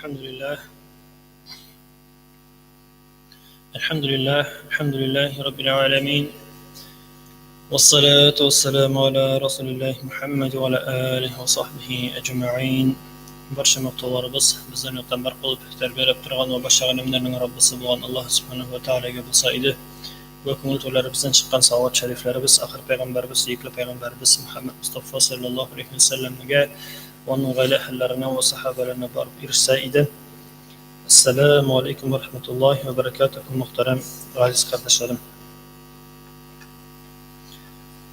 الحمد لله الحمد لله رب العالمين والصلاة والسلام على رسول الله محمد وعلى آله وصحبه أجمعين. Barcha maqtovlarimiz bizdan yoqdan qilib tarbiyalab turgan va barcha g'animlarning Robbisi bo'lgan Alloh subhanahu va taologa bo'lsa edi. Va ko'ngil to'larimizdan chiqqan saovat shariflarimiz axir payg'ambarimiz, buyuk payg'ambarimiz Muhammad Mustafa sallallohu alayhi vasallamga va uning oila ahllarini va sahobalarni borib erishsa edi. Assalomu alaykum va rahmatullohi va barakatuh. Muhtaram aziz qardoshlarım.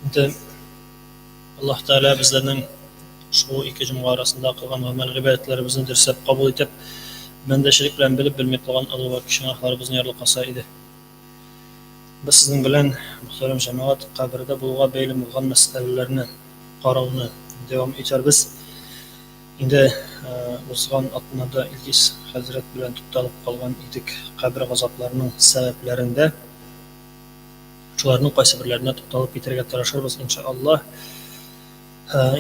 Endi Alloh taolo bizlarning shu ikki juma orasida qilgan amal ibodatlarimizni dirslab qabul etib, bandashilik bilan bilib bilmay qolgan ulug' va gunohlarimizni yorliq qilsa edi. Biz sizning bilan muhtaram jamoat qabrida bo'lgan beylim bo'lgan masalalarni qarovni davom etamiz. Endi o'zgan atmada Ilgis Hazrat bilan to'xtalib qolgan edik qabr azoblarining sabablarida. Shularning qaysi birlariga to'xtalib ketirga tirishamiz inshaalloh.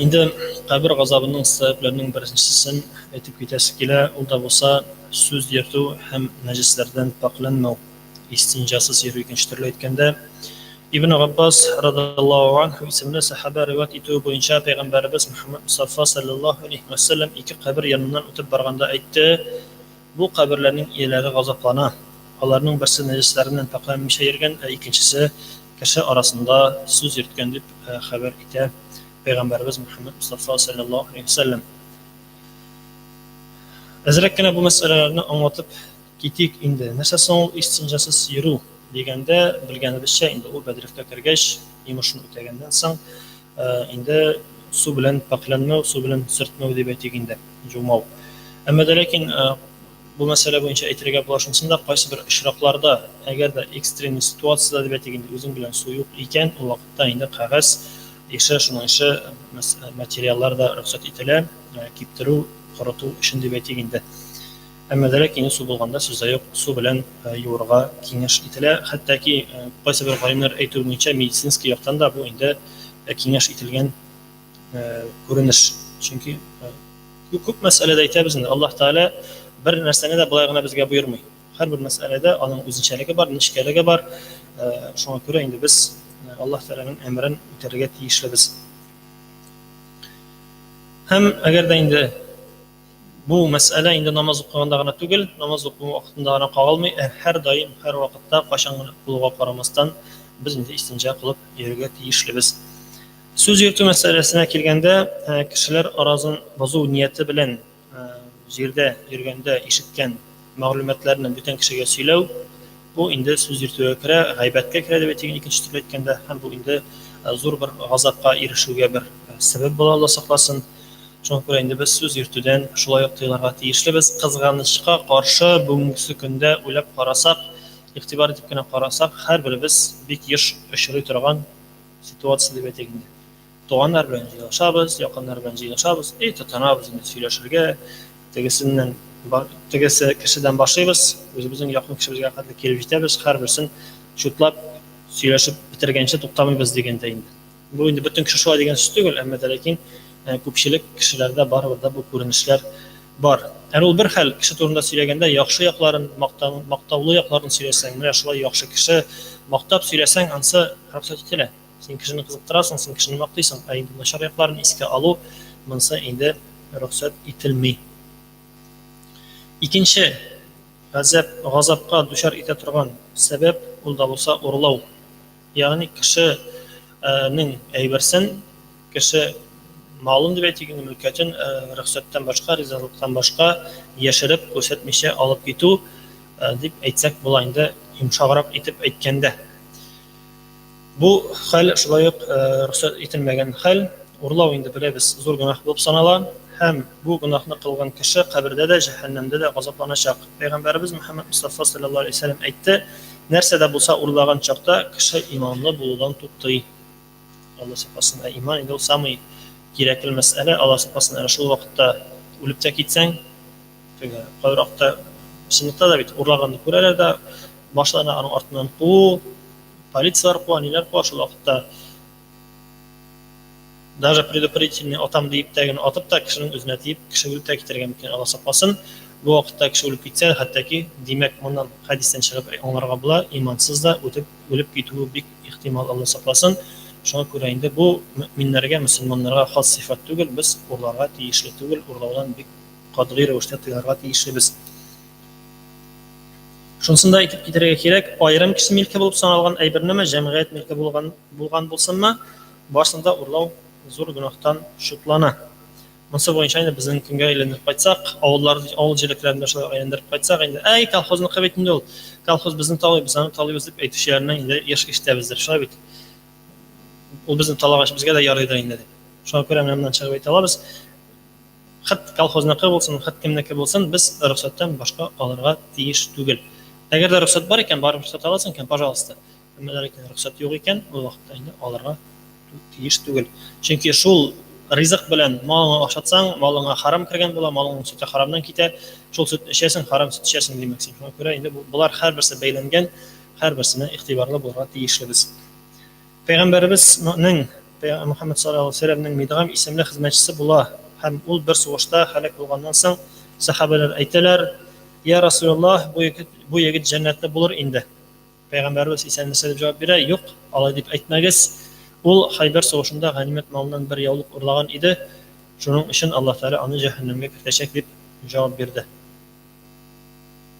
Endi qabr azobining sabablarining birinchisisin aytib ketasi kela, unda bo'lsa so'z yertu ham najislardan poklanmau, istinjosiz yer ikkinchi turli aytganda Ibn Abbos radhiyallohu anhu ismli sahaba rivoyat etuvi bo'yicha payg'ambarimiz Muhammad Mustafa sallallohu alayhi vasallam ikki qabr yonidan o'tib borganda aytdi: bu qabrlarning egalari g'azoblana, ularning birisi najislardan poklanmisha yurgan, ikkinchisi kishi orasida so'z yurtgan deb xabar etdi payg'ambarimiz Muhammad Mustafa sallallohu alayhi vasallam. Azrakkina bu masalalarni anlatib ketik endi. Nashason istinjasiz yuru deganda bilganimizcha endi u badrifga kirgach, yumushni o'tagandan so'ng endi suv bilan poklanmau, suv bilan surtmau deb aytilganda jumov. Ammo lekin bu masala bo'yicha aytilgan bo'lishimizda qaysi bir ishroqlarda agarda ekstrem situatsiyada deb aytilganda o'zing bilan suv yo'q ekan, u vaqtda endi qog'oz shuni materiallarda ruxsat etiladi, kiptiruv, qurituv ishini deb aytilganda. Ammo lekin suv bo'lganda so'zda yo'q, suv bilan yo'rg'a kengash etiladi. Hattoki qaysi bir olimlar aytuvuncha meditsinskiy yoqdan da bu endi kengash etilgan ko'rinish. Chunki ko'p masalada aytamiz endi Alloh taolo bir narsani da bularga bizga buyurmaydi. Har bir masalada uning o'zinchaligi bor, nishkaligi bor. Shunga ko'ra endi biz Alloh taolaning amrini o'targa tegishlibiz. Ham agarda endi bu masala endi namoz o'qigandagina tugul, namoz o'qish vaqtida qolmay, har doim, har vaqtda qachon qulga qaramasdan biz endi istinja qilib yerga tegishlibiz. So'z yurtu masalasına kelganda, kishilar orozin bozuv niyati bilan yerda yurganda eshitgan ma'lumotlarni butun kishiga so'ylav, bu endi so'z yurtuga kira, g'aybatga kira deb aytilgan ikkinchi turli aytganda, ham bu endi zo'r bir g'azabga erishishga bir sabab bo'la, Alloh saqlasin. Shunga ko'ra endi biz so'z yurtidan shulay yo'qlarga tegishlibiz. Qizg'anishga qarshi bugungi kunda o'ylab qarasak, e'tibor etibgina qarasak, har birimiz bek yosh ishri turgan situatsiya deb aytilganda. To'g'anlar bilan yashaymiz, yaqinlar bilan yashaymiz, tanamiz endi so'ylashirga, tegisi kishidan boshlaymiz, o'zimizning yaqin kishimizga qadar kelib yetamiz, har birisini sho'tlab so'ylashib bitirgancha to'xtamaymiz deganda endi. Bu endi butun kishi shu degan so'z tugul, ammo lekin ko'pchilik kishilarda baribir bu ko'rinishlar bor. U bir xil kishi to'g'risida so'ylaganda yaxshi yoqlarini, maqtovli yoqlarini so'ylasang, mana shulay yaxshi kishi maqtab so'ylasang, ansa ruxsat etiladi. Sen kishini qiziqtirasan, sen kishini maqtaysan, endi nashar yoqlarini esga olib, bunsa endi ruxsat etilmaydi. Ikkinchi g'azabga duchor eta turgan sabab unda bo'lsa urlov. Ya'ni kishining aybarsin, kishi ma'lum deb aytilgan mulkatin ruxsatdan boshqa, rizolikdan boshqa yashirib ko'rsatmisha olib ketuv deb aytsak bo'ladi, yumshoqroq etib aytganda. Bu xil shulay ruxsat etilmagan xil urlov endi bilamiz, zo'r gunoh bo'lib sanaladi. Ham bu gunohni qilgan kishi qabrda da, jahannamda da azoblanacak. Payg'ambarimiz Muhammad Mustafa sallallohu alayhi vasallam aytdi: narsada bo'lsa urlagan chaqda kishi iymonli bo'lgan to'xtaydi. Alloh saqlasin, iymon endi u samay kerakli masala. Alloh saqlasin, ana shu vaqtda o'lib ketsang, qabraqda sinqda da bit urlaganni ko'ralarda, boshlarni ortidan politsiyalar quvanilar shu vaqtda даже предупредительный otam deyib tagini otib ta kishining o'zini deyib kishi o'lib ketirgan ekan, Alloh saqlasin. bu vaqtda kishi o'lib ketsa, hattoki demak bundan hadisdan chiqib аңларга була, имансыз да o'tib o'lib ketуі бик ихтимал, Алла сакласын. Шуңа күрә инде бу мөэминнәргә, мөселманнарга хас сыйфат түгел, без урларга тиешле түгел, урлаудан бик катгый рәвештә тыярга тиешлебез. Шунсын да әйтеп китәргә кирәк, айрым кеше милке булып саналган әйбернеме, җәмгыять милке булган булсынмы, башында урлау зур гөнаһтан шутлана. Монысы буенча инде безнең көнгә әйләнеп кайтсак, авыл җирлектәрендә шулай әйләндереп кайтсак, инде әй колхозныкы бит инде ул. Колхоз безне талый, без аны талыйбыз дип әйтүчеләрнең инде еш ишетәбездер, шулай бит. Ул безне талагач безгә дә ярыйдыр инде дип. Шуңа күрә менә моннан чыгып әйтә алабыз. Хат колхозныкы булсын, хат кемнеке булсын, без рөхсәттән башка алырга тиеш түгел. Әгәр дә рөхсәт бар икән, барып рөхсәт аласың икән, пожалуйста. Әмма ләкин рөхсәт юк икән, ул вакытта инде алырга тиеш түгел. Чөнки шул ризык белән малыңа ашатсаң, малыңа харам кергән була, малыңның сөте харамнан китә, шул сөт эчәсең, харам сөт эчәсең димәксең. Шуңа күрә инде булар һәрберсе бәйләнгән, һәрберсенә игътибарлы булырга тиешлебез. Пәйгамбәребезнең Мөхәммәд саллаллаһу алейһи ва сәлләмнең Мидгам исемле хезмәтчесе була һәм ул бер сугышта һәлак булганнан соң сахабалар әйтәләр: "Я Расулуллаһ, бу егет җәннәттә булыр инде." Пәйгамбәрбез исән-сау дип җавап бирә: "Юк, алай дип әйтмәгез. Ул Хайбар сугышында ганимәт малыннан бер яулык урлаган иде. Шуның өчен Аллаһ Тәгалә аны җәһәннәмгә кертәчәк" дип җавап бирде.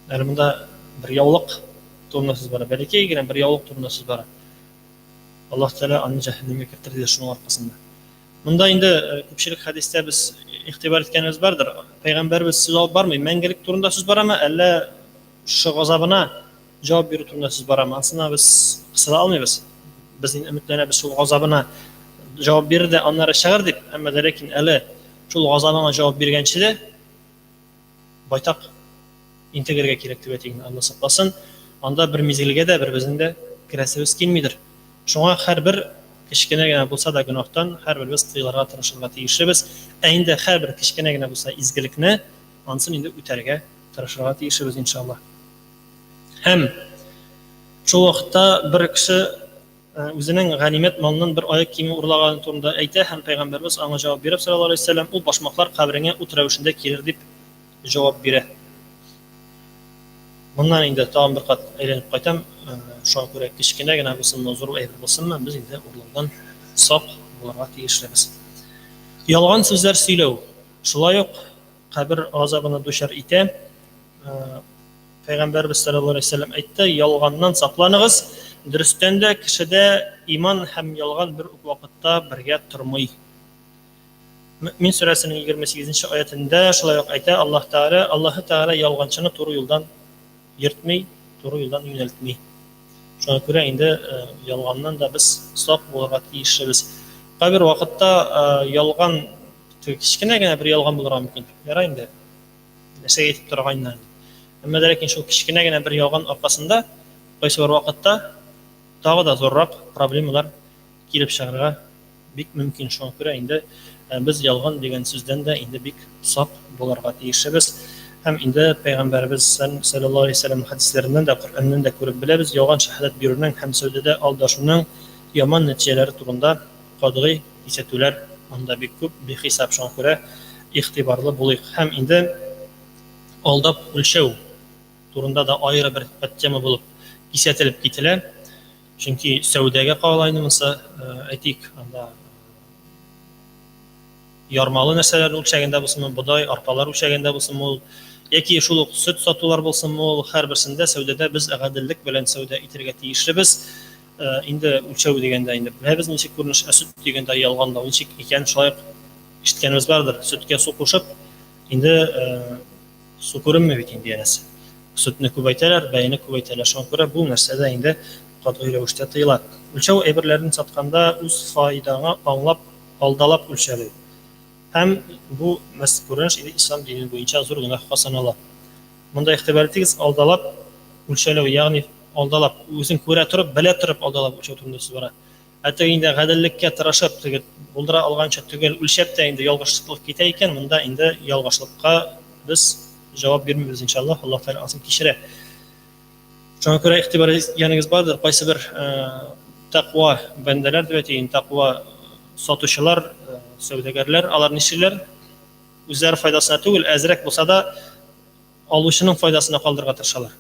Әле монда бер яулык турында сүз бара. Бәлки генә бер яулык турында сүз бара. Аллаһ Тәгалә аны җәһәннәмгә кертер диде шуның аркасында. Монда инде күпчелек хәдистә без игътибар иткәнебез бардыр. Пәйгамбәрбез сүз алып бармый, мәңгелек турында сүз барамы, әллә шу газабына җавап бирү турында сүз барамы? Анысына без кысыла алмыйбыз. Без өметләнәбез шул газабына җавап бирер дә аннары чыгыр дип, әмма ләкин әле шул газабына җавап биргәнче дә байтак интегергә кирәк дип әйтик, Алла сакласын. Анда бер мизгелгә дә бер безнең дә керәсебез килмидер. Шуңа һәрбер кечкенә генә булса да гөнаһтан һәрберебез тыйларга тырышырга тиешлебез. Инде һәрбер кечкенә генә булса изгелекне ансын инде үтәргә тырышырга тиешлебез иншаллах. Һәм шул вакытта бер кеше үзенең ганимәт малыннан бер аяк киеме урлаган турында әйтә һәм пәйгамбәрбез аңа җавап биреп саллаллаһу алейһи ва сәлләм, ул башмаклар кабереңә ут рәвешендә килер дип җавап бирә. Моннан инде тагын бер кат әйләнеп кайтам. Шуңа күрә кечкенә генә булсынмы, зур әйбер булсынмы, без инде урлаудан сак булырга тиешлебез. Ялган сүзләр сөйләү шулай ук кабер азабына дучар итә. Пәйгамбәрбез саллаллаһу алейһи ва сәлләм әйтте: "Ялганнан сакланыгыз. Дөрестән дә кешедә иман һәм ялган бер үк вакытта бергә тормый." Мөэмин сүрәсенең 28-нче аятында шулай ук әйтә: Аллаһ Тәгалә ялганчыны туры юлдан йөртмәй, туры юлдан юнәлтмәй. Шуңа күрә инде ялганнан да без сак булырга тиешлебез. Кайбер вакытта ялган кечкенә генә бер ялган булырга мөмкин. Ярый инде. Нәрсәгә әйтеп торганнар. Әмма ләкин шул кечкенә генә бер ялган аркасында кайсы бер вакытта тагы да зуррак проблемалар килеп чыгарга бик мөмкин. Шуңа күрә инде без ялган дигән сүздән дә инде бик сак булырга тиешлебез. Һәм инде пәйгамбәрбез саллаллаһу алейһи ва сәлләм хадисләреннән дә, Коръәннән дә күреп беләбез, ялган шаһадат бирүнең һәм сәүдәдә алдашуның яман нәтиҗәләре турында катгый исәтүләр анда бик күп, бихисап. Шуңа күрә игътибарлы булыйк. Һәм инде алдап үлчәү турында да аеры бер тема булып кисәтелеп кителә. Чөнки сәүдәгә кагылайнымса, әйтик, анда ярмалы нәрсәләр үлчәгәндә булсынмы, бодай, арпалар үлчәгәндә булсынмы, ул яки шул ук сөт сатулар булсынмы, ул һәрберсендә сәүдәдә без гаделлек белән сәүдә итәргә тиешлебез. Инде үлчәү дигәндә инде беләбез ничек күренеш, сөт дигәндә ялганда ничек икән, шулай ишеткәнебез бардыр. Сөткә су кушып, инде су күренмәй бит инде янәсе. Сөтне күбәйтәләр, бәйне күбәйтәләр. Шуңа күрә бу нәрсәдә инде катгый рәвештә тыела. Үлчәү әйберләрен сатканда үз файдаңа аңлап, алдалап үлчәләү. Һәм бу мәскүренеш ислам дине буенча зур гөнаһка санала. Монда игътибар итегез, алдалап үлчәләү, ягъни алдалап, үзең күрә торып, белә торып алдалап үлчәү турында сүз бара. Әтә инде гаделлеккә тырышып, тегеп булдыра алганча түгел үлчәп тә инде ялгышлык китә икән, монда инде ялгышлыкка без җавап бирмибез иншаллах, Аллаһ Тәгалә аны кичерә. Шуңа күрә игътибар итгәнегез бардыр, кайсы бер тақва бәндәләр дип әйтәйин, тақва сатучылар, сәүдәгәрләр, алар нишеләр үзләре файдасына түгел, әзрәк булса да алучының файдасына калдырырга тырышалар.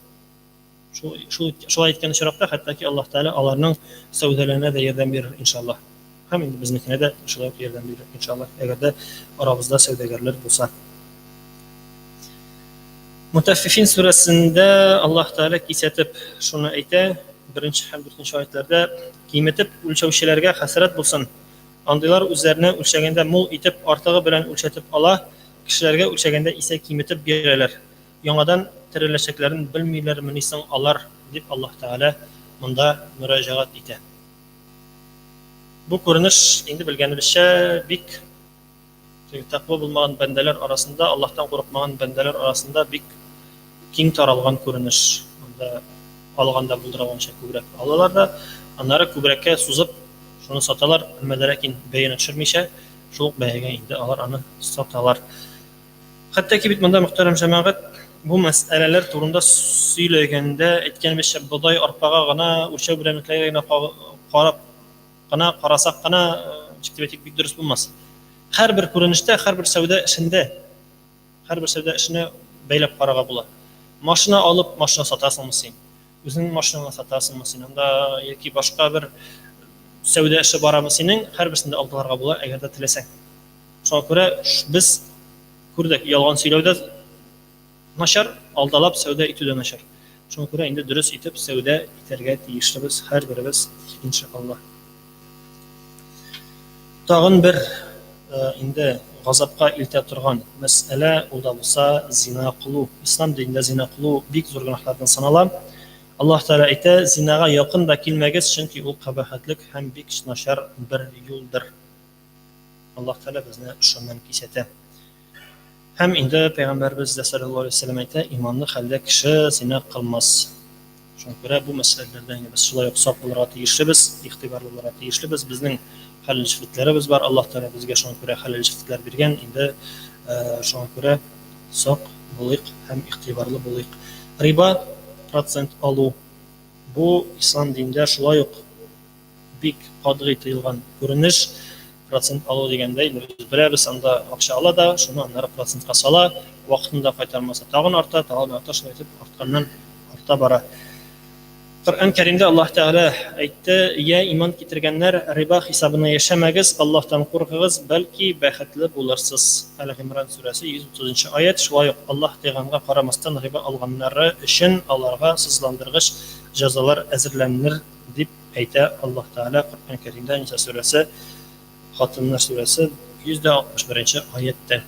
Шулай әйткән очракта хәтта ки Аллаһ Тәала аларның сәүдәләренә дә ярдәм бирер иншаллах. Һәм инде безнекенә дә шулай ук ярдәм бирер иншаллах, әгәр дә арабызда сәүдәгәрләр булса. Мутаффифин сүрәсендә Аллаһ Тәала кисәтеп шуны әйтә, 1 һәм 4 аятларда: "Киметеп үлчәүчеләргә хәсрәт булсын. Андыйлар үзләренә үлчәгәндә мул итеп, артыгы белән үлчәтеп ала, кешеләргә үлчәгәндә исә киметеп бирәләр. Яңадан тереләчәкләрен белмиләрмени соң алар", дип Аллаһ Тәала монда мөрәҗәгать итә. Бу күренеш инде белгәнебезчә бик тәкъва булмаган бәндәләр арасында, Аллаһтан курыкмаган бәндәләр арасында бик киң таралган күренеш. Монда алганда булдырганча күбрәк алалар да, аннары күбрәккә сузып шуны саталар, әмма-ләкин бәяне төшермичә, шул бәягә инде алар аны саталар. Хәтта ки бит монда мөхтәрәм җәмәгать, бу мәсьәләләр турында сөйләгәндә әйткәнебезчә, бодай арпага гына үлчәү берәмлекләргә карап кына карасак кына җитдиятик бик дөрес булмас. Һәрбер күренештә, һәрбер сәүдә эшенә бәйләп карарга була. Машина алып, машина сатасыңмы син? Үзеңнең машинаңны сатасыңмы син? Анда яки башка бер сәүдә эше барамы синең? Һәрберсендә алдыларга була, әгәр дә теләсәң. Шуңа күрә без күрдек, ялган сөйләүдә начар, алдалап сәүдә итүдә начар. Шуңа күрә инде дөрес итеп сәүдә итәргә тиешлебез һәрберебез иншаллах. Тагын бер инде газапка илтә торган мәсьәлә ул да булса зина кылу. Ислам динендә зина кылу бик зур гөнаһлардан санала. Аллаһ Тәала әйтә: "Зинага якын да килмәгез, чөнки ул кабахәтлек һәм бик начар бер юлдыр." Аллаһ Тәала безне шуннан кисәтә. Һәм инде Пәйгамбәрбез саллаллаһу алейһи ва саллям әйтә: "Иманлы хәлдә кеше зина кылмас." Шуңа күрә бу мәсьәләләрдән без шулай ук сак булырга тиешлебез, игътибарлы булырга тиешлебез. Безнең хәлел җифетләребез бар. Аллаһ Тәала безгә шуңа күрә хәлел җифетләр биргән. Инде шуңа күрә сак булыйк һәм игътибарлы булыйк. Риба процент алу. Бу ислам динендә шулай ук бик катгый тыелган күренеш. Процент алу дигәндә инде без беләбез, анда акча ала да, шуны аннары процентка сала, вакытында кайтармаса тагын арта, шулай итеп артканнан арта бара. Коръән Кәримдә Аллаһ Тәала әйтте: "Я иман китергәннәр, риба хисабына яшәмәгез, Аллаһтан куркыгыз, бәлки бәхетле булырсыз." Әл-Имран сүрәсе 130 аят. Шулай ук Аллаһ тыйганга карамастан риба алганнары өчен аларга сызландыргыч җәзалар әзерләнер дип әйтә Аллаһ Тәала Коръән Кәримдә Ниса сүрәсе, Хатыннар сүрәсе 161 аятта.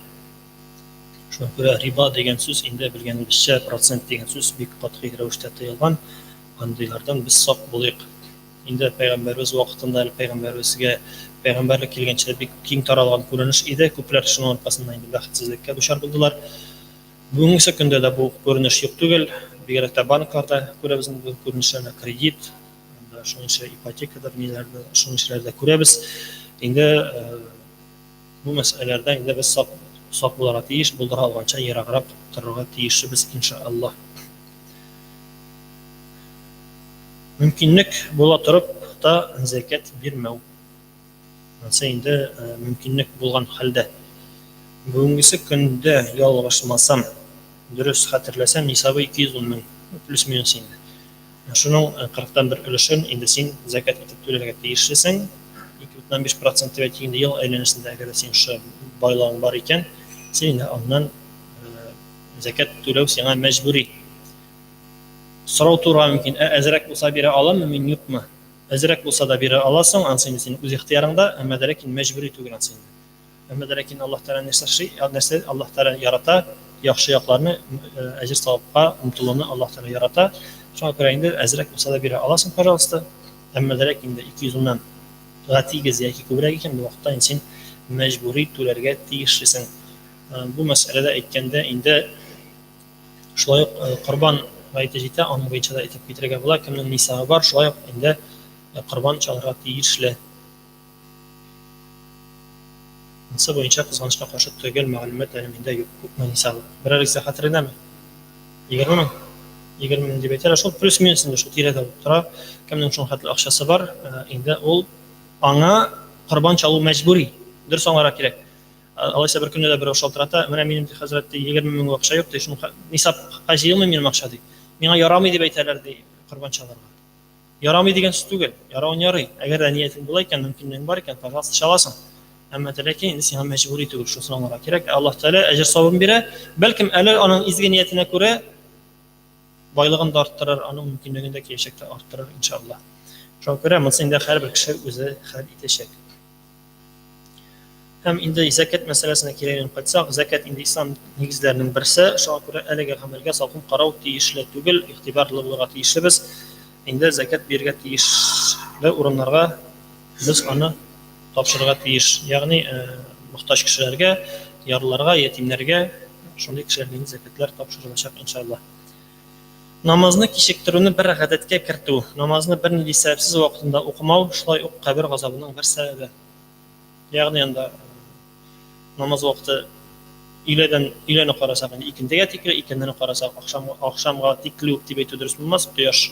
Шуңа күрә риба дигән сүз инде белгәнебезчә процент дигән сүз бик катгый рәвештә тыелган. Андыйлардан без сак булыйк. Инде Пәйгамбәрбез вакытында Пәйгамбәрбезгә Пәйгамбәрлек килгәнчә бик киң таралган күренеш иде. Күпләр шуның аркасында инде бәхетсезлеккә дучар булдылар. Бүгенге көндә дә бу күренеш юк түгел. Бигрәк тә банкларда күрәбез бу күренешләрне, кредит, шуңча ипотекадар, ниләрдә, шуңчаларда күрәбез. Инде бу мәсьәләләрдә инде без сак булырга тиеш, булдыра алганча ераграк торырга тиешбез иншаллах. Мөмкинлек була торып та закат бирмәү. Монсы инде мөмкинлек булган хәлдә. Бүгенгесе көндә ялгышмасам, дөрес хәтерләсәм, нисабы 210 мең плюс-минус инде. Шуның 40-тан бер өлешен инде син закат итеп түләргә тиешлесең. 2,5% дип инде ел әйләнешендә әгәр син шы байлыгың бар икән, син аннан закат түләү сиңа мәҗбүри. Сорау турга мөмкин, әзрәк булса бирә аламмы, мин юкмы? Әзрәк булса да бирә аласың, ансы син үз ихтыярыңда, әмма ләкин мәҗбүри түгел ансы. Әмма ләкин Аллаһ Тәала нәрсә Аллаһ Тәала ярата, яхшы якларны, әҗр савапка омтылуны Аллаһ Тәала ярата. Шуңа күрә инде әзрәк булса да бирә аласың, пожалуйста. Әмма ләкин инде 200-нан гатигез яки күбрәк икән, бу вакытта син мәҗбүри түләргә тиешлесең. Бу мәсьәләдә әйткәндә инде шулай ук корбан гаете җитә, аның буенча да әйтеп китәргә була. Кемнең нисабы бар, шулай ук инде корбан чалырга тиешле. Нисабы буенча кызганычка каршы түгел мәгълүмат әле миндә юк, күпме нисабы. Берәрсе хәтерендәме? 20 мең. 20 мең дип әйтәләр, шул плюс-минус инде шул тирәдә тора. Кемнең шуның хәтле акчасы бар, инде ул аңа корбан чалу мәҗбүри. Дөрес аңларга кирәк. Алайса бер көнне дә берәү шалтырата, менә минем хәзрәт 20 мең акча юк ди, шуны нисапка җыелмый минем акча ди. Миңа ярамый дип әйтәләр ди корбанчаларга. Ярамый дигән сүз түгел, яравын ярый. Әгәр дә ниятең була икән, мөмкинлегең бар икән, пожалуйста, чаласың. Әмма ләкин инде сиңа мәҗбүри түгел, шусын аңларга кирәк. Аллаһ Тәала әҗр савабын бирә. Бәлкем әле аның изге ниятенә күрә байлыгын да арттырыр, аның мөмкинлеген дә киләчәктә арттырыр иншаллах. Шуңа күрә монысын инде һәрбер кеше үзе хәл итәчәк. Һәм инде закат мәсьәләсенә кире кайтсак, закат инде ислам нигезләренең берсе, шуңа күрә әлеге гамәлгә салкын карау тиешле түгел, игътибарлы булырга тиешлебез. Инде закат бирергә тиешле урыннарга без аны тапшырырга тиеш. Ягъни мохтаҗ кешеләргә, ярлыларга, ятимнәргә шундый кешеләргә закатлар тапшырылачак иншаллах. Намазны кичектерүне бер гадәткә кертү, намазны бер нинди сәбәпсез вакытында укымау, шулай ук кабер газабының бер сәбәбе. Ягъни анда намаз вакыты иләне карасак, инде икендегә тикле, икендене карасак, ахшамга тикле үк дип әйтү дөрес булмас, кояш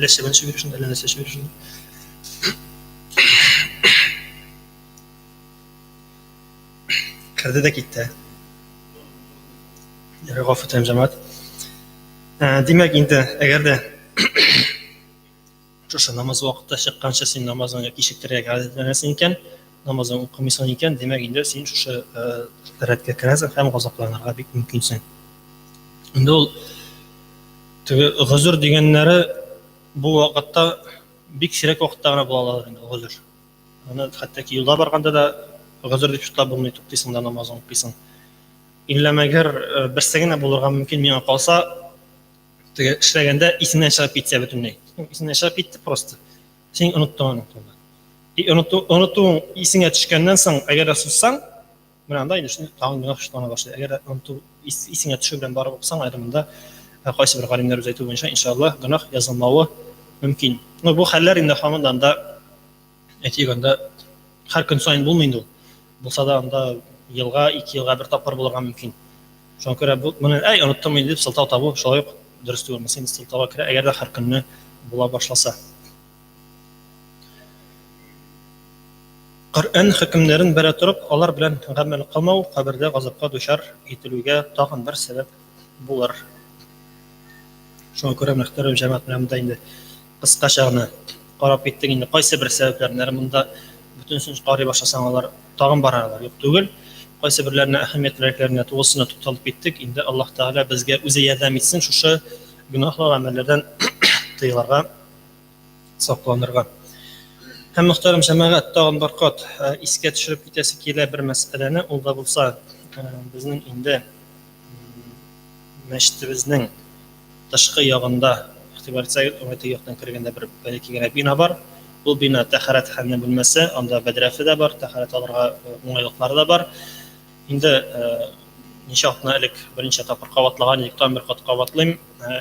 Ләшә бенче бирүшендә, ләшә бирүшендә. Керде дә китте. Ярый, гафу итәм җәмәгать. Димәк инде, әгәр дә шушы намаз вакыты чыкканча син намазыңны кичектерергә гадәтләнәсең икән, намазыңны укымыйсың икән, димәк инде син шушы рәткә керәсең һәм газапланырга бик мөмкинсең. Инде ул теге гызур дигәннәре бу вакытта бик сирәк вакытта гына була алалар инде гызур. Аны хәтта юлда барганда да гызур дип шутлап булмый, туктыйсың да намазыңны укыйсың. Илламәгәр берсе генә булырга мөмкин, миңа калса теге эшләгәндә исеннән чыгып китсә бөтенләй. Исеннән чыгып китте просто. Син оныттың аны. Оныту исеңә төшкәннән соң, әгәр дә сузсаң, менә анда инде тагын гына хушлана башлый. Әгәр оныту исеңә төшү белән барып уксаң, аерымында кайсы бер галимнәр үз әйтү буенча иншаллах гынах язылмавы мөмкин. Бу хәлләр инде һаман да әйтик анда һәр көн сайын булмый инде ул. Булса да анда елга, 2 елга бер тапкыр булырга мөмкин. Шуңа күрә бу моны оныттым инде дип сылтау табу шулай ук дөрес түгел. Син сылтауга керә, әгәр дә һәр көнне була башласа. Коръән хөкемнәрен бәрә торып, алар белән гамәл кылмау кабердә газапка дучар ителүгә тагын бер сәбәп булыр. Шуңа күрә мөхтәрәм җәмәгать белән дә инде кыскача гына карап киттек инде кайсы бер сәбәпләрне монда бөтенсен карый башласаң алар тагын баралар юк түгел. Кайсы бирләренә әһәмиятләренә тугысына тукталып киттек. Инде Аллаһ Тәгалә безгә үзе ярдәм итсен шушы гөнаһлы гамәлләрдән тыйларга, сакланырга. Һәм мөхтәрәм җәмәгать тагын бер кат искә төшереп китәсе килә бер мәсьәләне, ул да булса безнең инде мәчетебезнең тышкы ягында игътибар итсәк, теге яктан кергәндә бер бәлки генә бина бар. Бу бина тәһарәтханә бүлмәсе, анда бәдрәфе дә бар, тәһарәт алырга уңайлыклары да бар. Инде ничә атна элек беренче тапкыр кабатлаган идек, тагын бер кат кабатлыйм.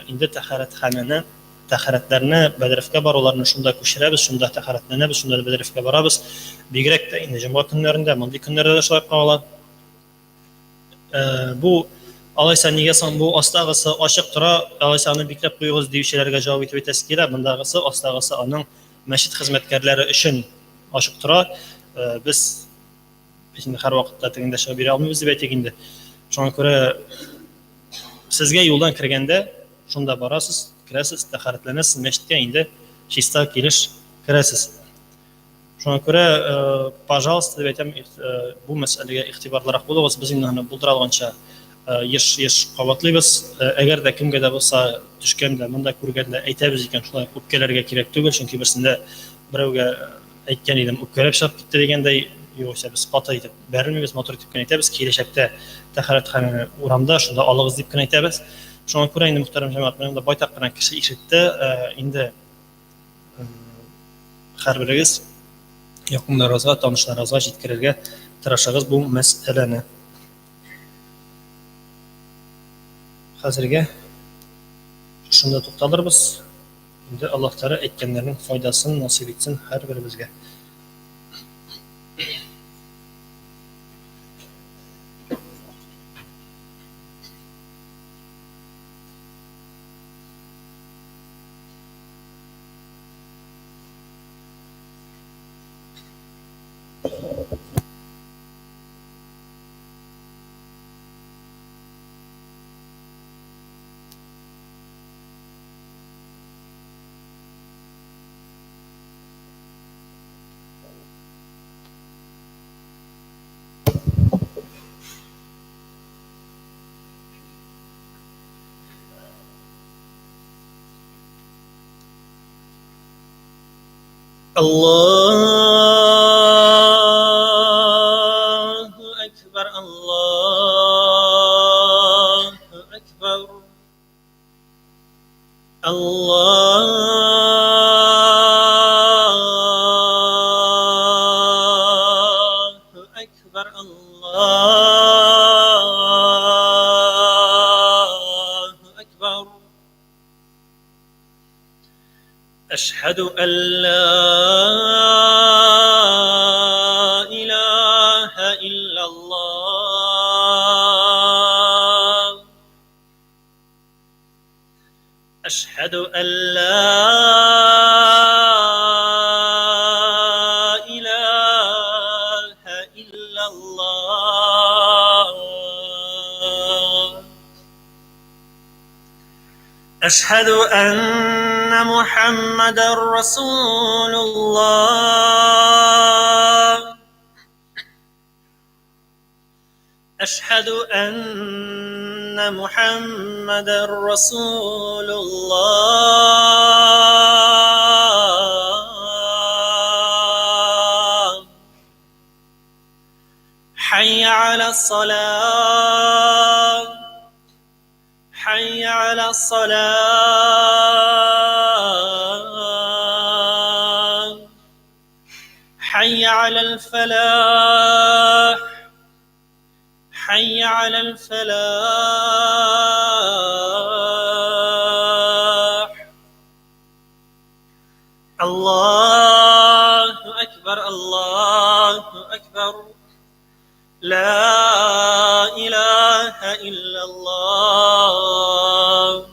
Инде тәһарәтханәне, тәһарәтләрне бәдрәфкә баруларны шунда күчерәбез, шунда тәһарәтләнәбез, шунда бәдрәфкә барабыз. Бигрәк тә инде җомга көннәрендә, мондый көннәрдә дә шулай кала. Бу алайса нигә соң бу астагысы ачык тора, алайса аны бикләп куйгыз диючеләргә җавап итеп әйтәсе килә. Мондагысы астагысы аның мәчет хезмәткәрләре өчен ачык тора. Без инде һәр вакытта тегендә чыгып бирә алмыйбыз дип әйтик инде. Шуңа күрә сезгә юлдан кергәндә шунда барасыз, керәсез, тәһарәтләнәсез, мәчеткә инде чиста килеш керәсез. Шуңа күрә, пожалуйста, дип әйтәм, бу мәсьәләгә игътибарлырак булыгыз. Без инде аны булдыра алганча еш кабатлыйбыз. Әгәр дә кемгә дә булса төшкәндә, монда күргәндә әйтәбез икән, шулай үпкәләргә кирәк түгел, чөнки берсендә берәүгә әйткән идем, үпкәләп чыгып китте дигәндәй, юкса без каты итеп бәрелмибез, матур итеп кенә әйтәбез, киләчәктә тәһарәтханәне урамда шунда алыгыз дип кенә әйтәбез. Шуңа күрә инде мөхтәрәм җәмәгать, менә байтак кына кеше ишетте, инде Хәзергә шунда тукталырбыз. Инде Аллаһ Тәгалә әйткәннәрнең файдасын насыйп итсен һәрберебезгә. الله أكبر الله أكبر الله أكبر الله أكبر أشهد أن لا إله إلا الله أشهد أن لا إله إلا الله أشهد أن محمدا رسول الله أشهد أن محمدا رسول الله حي على الصلاة حي على الصلاة حي على الفلاح حي على الفلاح الله أكبر الله أكبر لا إله إلا الله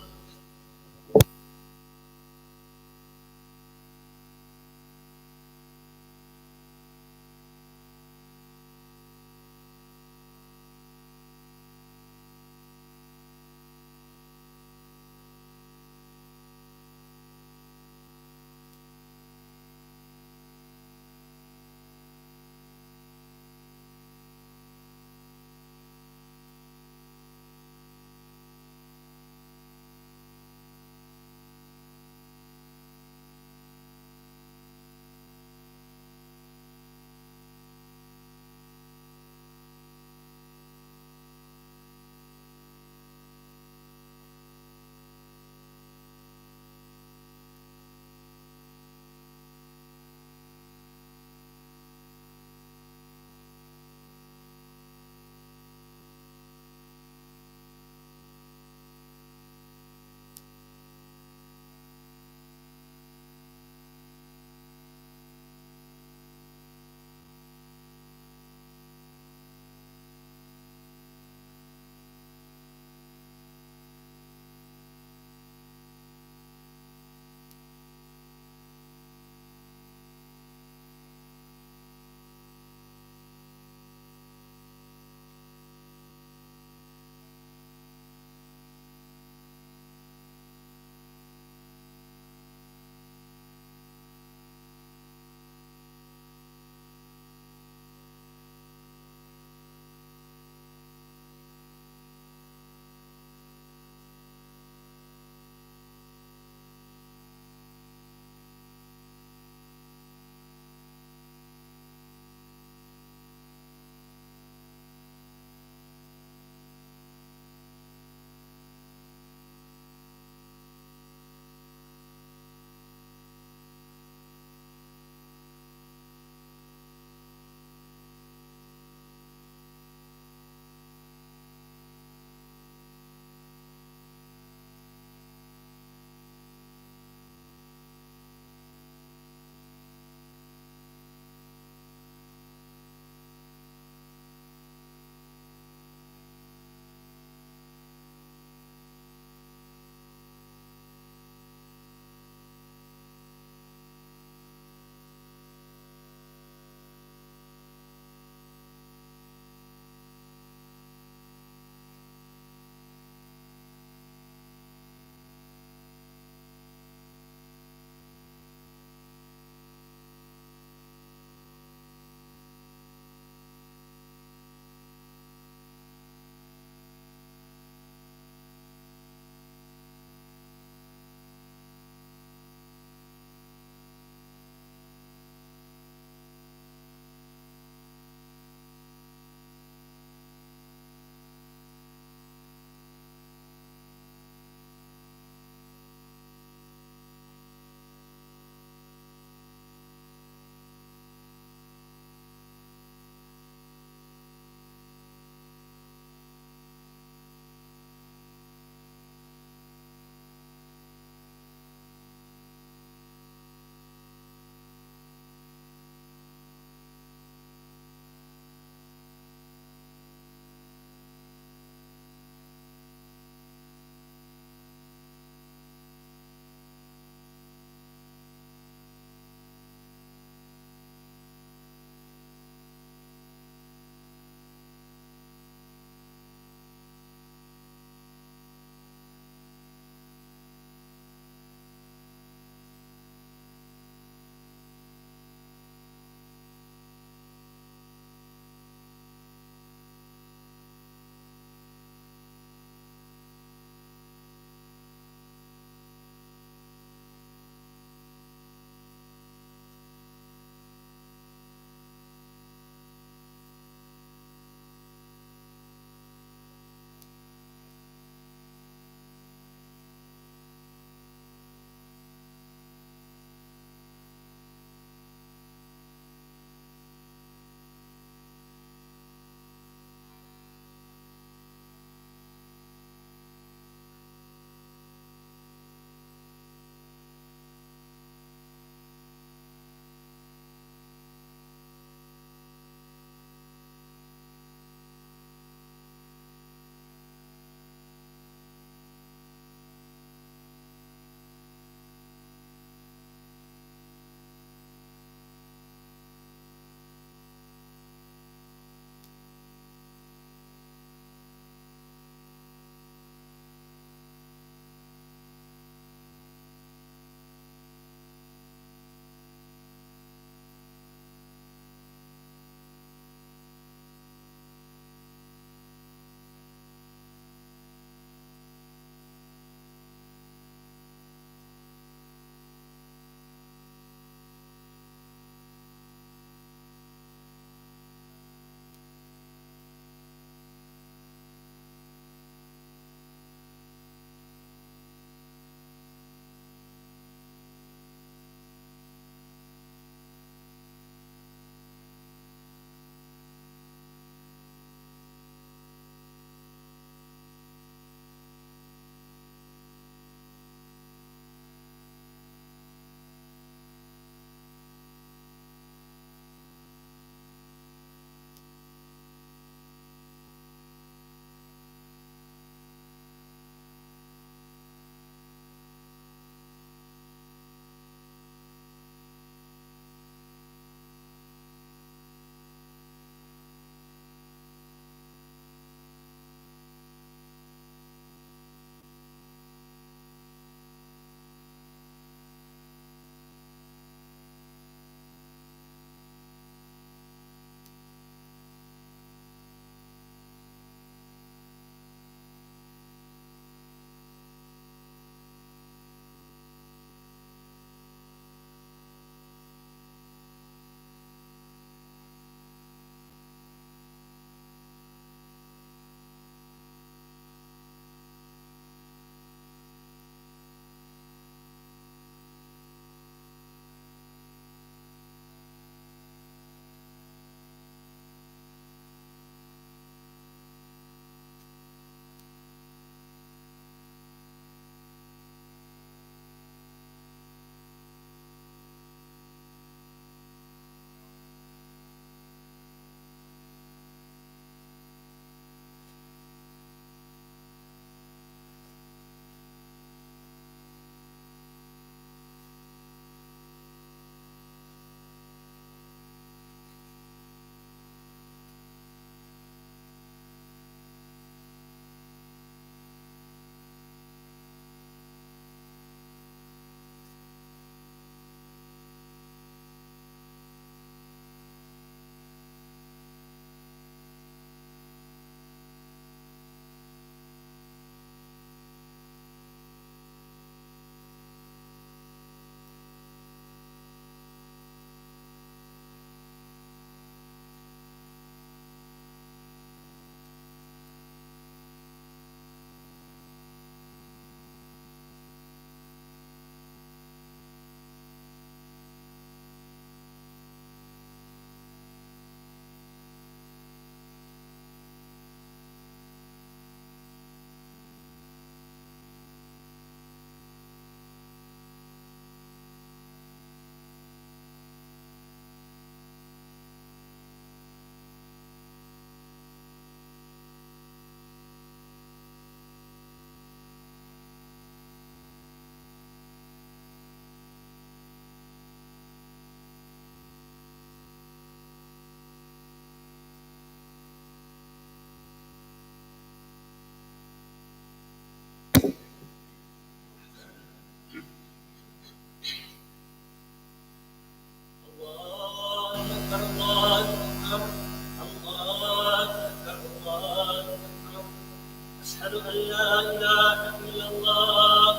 أشهد أن لا إله إلا الله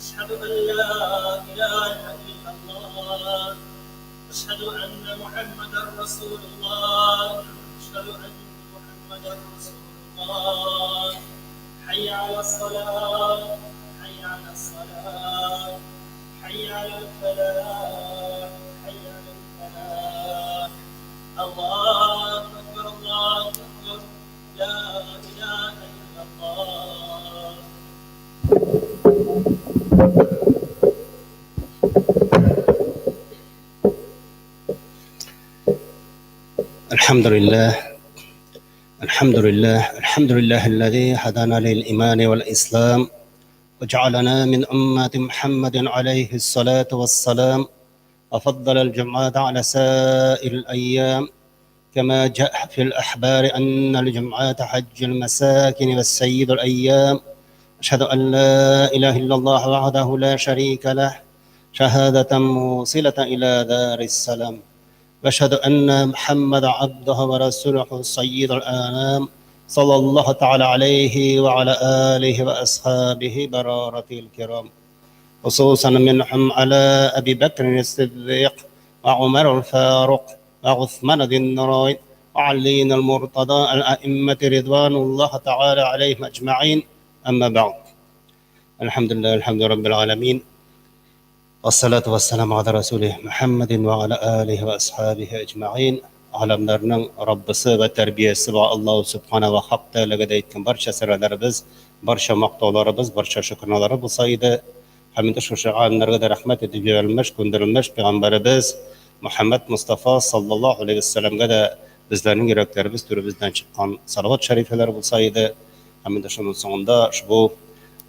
أشهد أن لا إله إلا الله أشهد أن محمدا رسول الله أشهد أن محمدا رسول الله حي على الصلاة حي على الصلاة حي على الفلاح حي على الفلاح الله أكبر الله أكبر لا إله إلا الله. الحمد لله الحمد لله الحمد لله الذي هدانا للإيمان والإسلام وجعلنا من أمة محمد عليه الصلاة والسلام وفضل الجمعة على سائر الأيام كما جاء في الأحبار أن الجمعة حج المساكن والسيد الأيام أشهد أن لا إله إلا الله وحده لا شريك له شهادة موصلة إلى دار السلام وأشهد أن محمد عبده ورسوله سيد الأنام صلى الله تعالى عليه وعلى آله وأصحابه برارة الكرام خصوصا منهم على أبي بكر الصديق وعمر الفاروق وعثمان ذي النورين وعلي المرتضى الأئمة رضوان الله تعالى عليهم أجمعين أما بعد الحمد لله الحمد رب العالمين والصلاة والسلام على رسوله محمد وعلى آله وأصحابه أجمعين alamlarning Rabbisi va tarbiyasi va Alloh subhanahu va haq ta'alaga aytgan barcha sirlarimiz, barcha maqtovlarimiz, barcha shukrlar bo'lsa edi. Hamda shu alamlarga rahmat etib berilmiş, ko'ndirilmiş payg'ambarimiz Muhammad Mustafa sallallohu alayhi vasallamga da bizlarning yuraklarimiz turibizdan chiqqan salovat shariflar bo'lsa edi. Hamda shunun so'ngida ushbu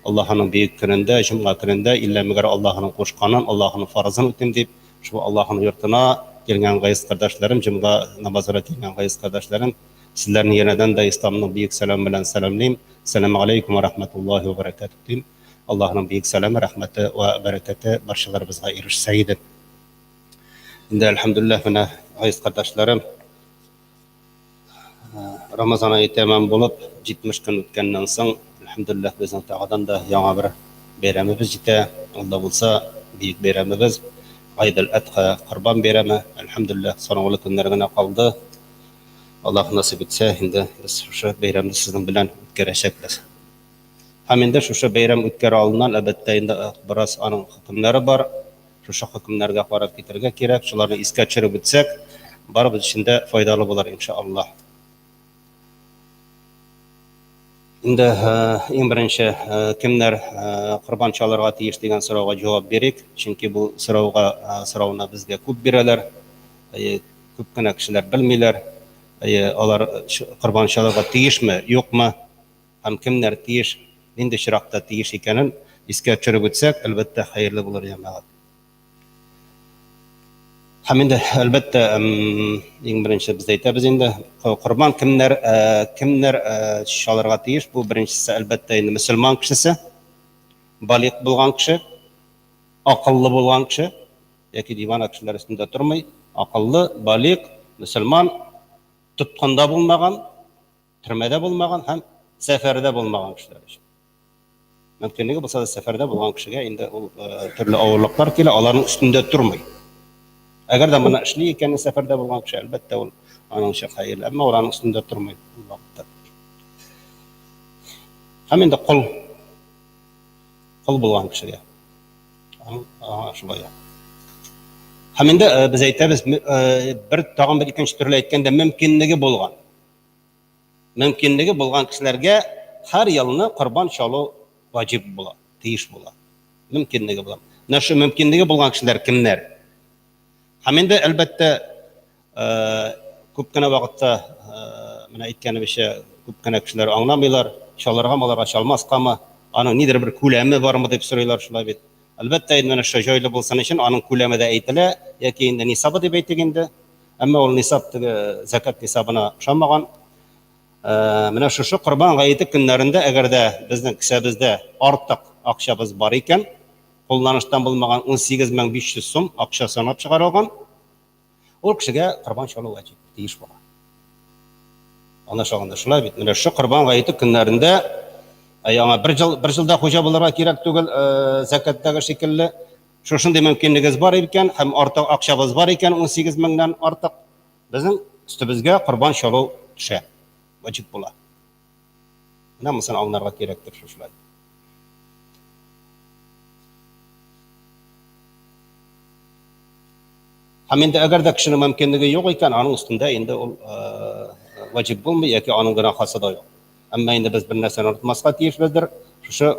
Allah'ın büyük gününde, cuma gününde illa Allah'ın koşkanın, Allah'ın farzını ötüm deyip, şu Allah'ın yurtuna gelgen gayız kardeşlerim, cuma namazına gelgen gayız kardeşlerim, sizlerin yeniden de İslam'ın büyük selam bilen selamlayayım. Selamun aleyküm ve rahmetullahi ve berekatuhu diyeyim. Allah'ın büyük selamı, rahmeti ve bereketi barşalarımızga erişseydi. Şimdi elhamdülillah bana gayız kardeşlerim, Ramazan ayı tamam bulup, 70 gün ötkenden soň alhamdulillah bizning tağadan da yana bir bayramımız jite. Allah bulsa büyük bayramımız Aydul Adha Qurban bayrami alhamdulillah sonralı günlerine kaldı. Allah nasip etse şimdi biz şu bayramda sizin bilen ötkereşekler. Haminde şu bayram ötkere alınan elbette indi biraz anın hükümleri var. Şu hükümlerge qarab ketirge kerek. Şularni esке tushirib o'tsak, baribir içinde faydalı bo'lar inşallah. Endi eng birinchi kimlar qurbon chalorga tegish degan so'rovga javob berik. Chunki bu so'rovni bizga ko'p beralar. Ko'pgina kishilar bilmaylar. Ular qurbon chalorga tegishmi, yo'qmi? Ham kimlar tegish, endi shiraqda tegish ekanini esga tushirib o'tsak, albatta xayrli bo'lar jamoat. Hamda albatta eng birinchi biz aytamiz endi qurbon kimlar shalarga tegish. Bu birinchisi albatta endi musulmon kishisi, baliq bo'lgan kishi, aqlli bo'lgan kishi yoki divana kishilar ustida turmay, aqlli, baliq, musulmon, tutqunda bo'lmagan, turmada bo'lmagan ham safarda bo'lmagan kishilar uchun. Mumkinligi bo'lsa safarda bo'lgan kishiga endi turli og'irliklar keladi, ularning ustida turmay. Agar da buna ishli ekan safarda bo'lgan kishi albatta ul aning ishi xayrli, ammo ularning ustida turmaydi bu vaqtda. Hamda qul bo'lgan kishiga shunday. Hamda biz aytamiz bir tag'in bir ikkinchi turli aytganda mumkinligi bo'lgan kishilarga har yilni qurbon chalov vojib bo'ladi, tegish bo'ladi. Mumkinligi bo'ladi. Mana shu mumkinligi bo'lgan kishilar kimlar? Hamda albatta ko'pgina vaqtda mana aytganim ishi ko'pgina kishilar anglamaylar, chalorga molarga chalmasqami, aning nidir bir ko'lami bormi deb so'raylar shular bet. Albatta endi mana shu joyli bo'lsin uchun aning ko'lamida aytilar yoki endi nisobi deb aytilganda, ammo ul nisob zakat nisobini o'xshamagan. Mana shu qurbon g'ayiti kunlarida agarda bizning kisabizda ortiq aqshamiz bor ekan, qo'llanishdan bo'lmagan 18500 so'm aqsha sanab chiqarilgan, u kishiga qurbon chalov vojib deyish bo'ladi. Ana shunda shular bit. Mana shu qurbon g'ayiti kunlarida Яңа bir жылда хуҗа булырга кирәк түгел, закаттагы шикелле. Шушындый мөмкинлегебез бар икән һәм артык акчабыз бар икән 18 меңнән артык. Безнең өстебезгә корбан чалу төшә. Ваҗиб була. Менә моны аңларга кирәктер шушылай. Һәм инде әгәр дә кешенең мөмкинлеге юк икән, аның өстендә инде ул ваҗиб булмый яки аның гынахасы да юк. Әмма инде без бер нәрсәне онытмаска тиешбездер. Шушы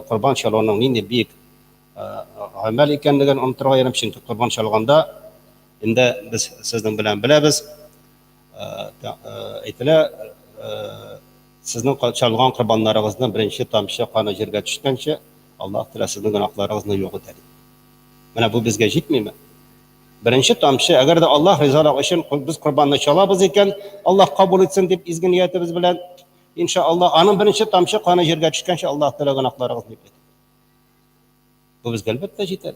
корбан чалуның нинди бик гамәл икәнлеген онытырга ярамый. Чөнки корбан чалганда инде без сезнең белән беләбез. Әйтелә, сезнең чалган корбаннарыгызның беренче тамчы каны җиргә төшкәнче Аллаһ Тәгалә сезнең гынахларыгызны юк итә. Менә бу безгә җитмиме? Беренче тамчы, әгәр дә Аллаһ ризалыгы өчен без корбанны чалабыз икән, Аллаһ кабул итсен дип изге ниятебез белән, иншааллаһ, аның беренче тамчы каны җиргә төшкәнче Аллаһ Тәгалә гынахларыгызны юк итә. Бу безгә әлбәттә җитә.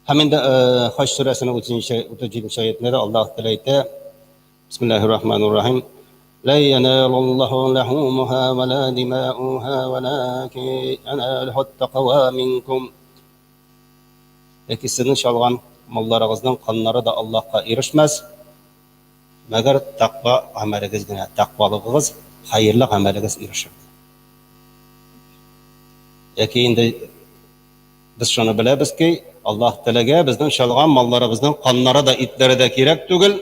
Һәм инде Хаҗ сүрәсенең 37-нче аятында Аллаһ Тәгалә әйтә: Бисмиллаһир-рахманир-рахим. لا ينال الله لحومها ولا دماؤها ولكن يناله التقوى منكم. Яки сезнең чалган малларыгызның каннары да Аллаһка ирешмәс, мәгәр тақва гамәлегез генә, тақвалыгыгыз, хәерле гамәлегез ирешер. Яки инде без шуны беләбез ки, Аллаһ Тәгаләгә безнең чалган малларыбызның каннары да, итләре дә кирәк түгел.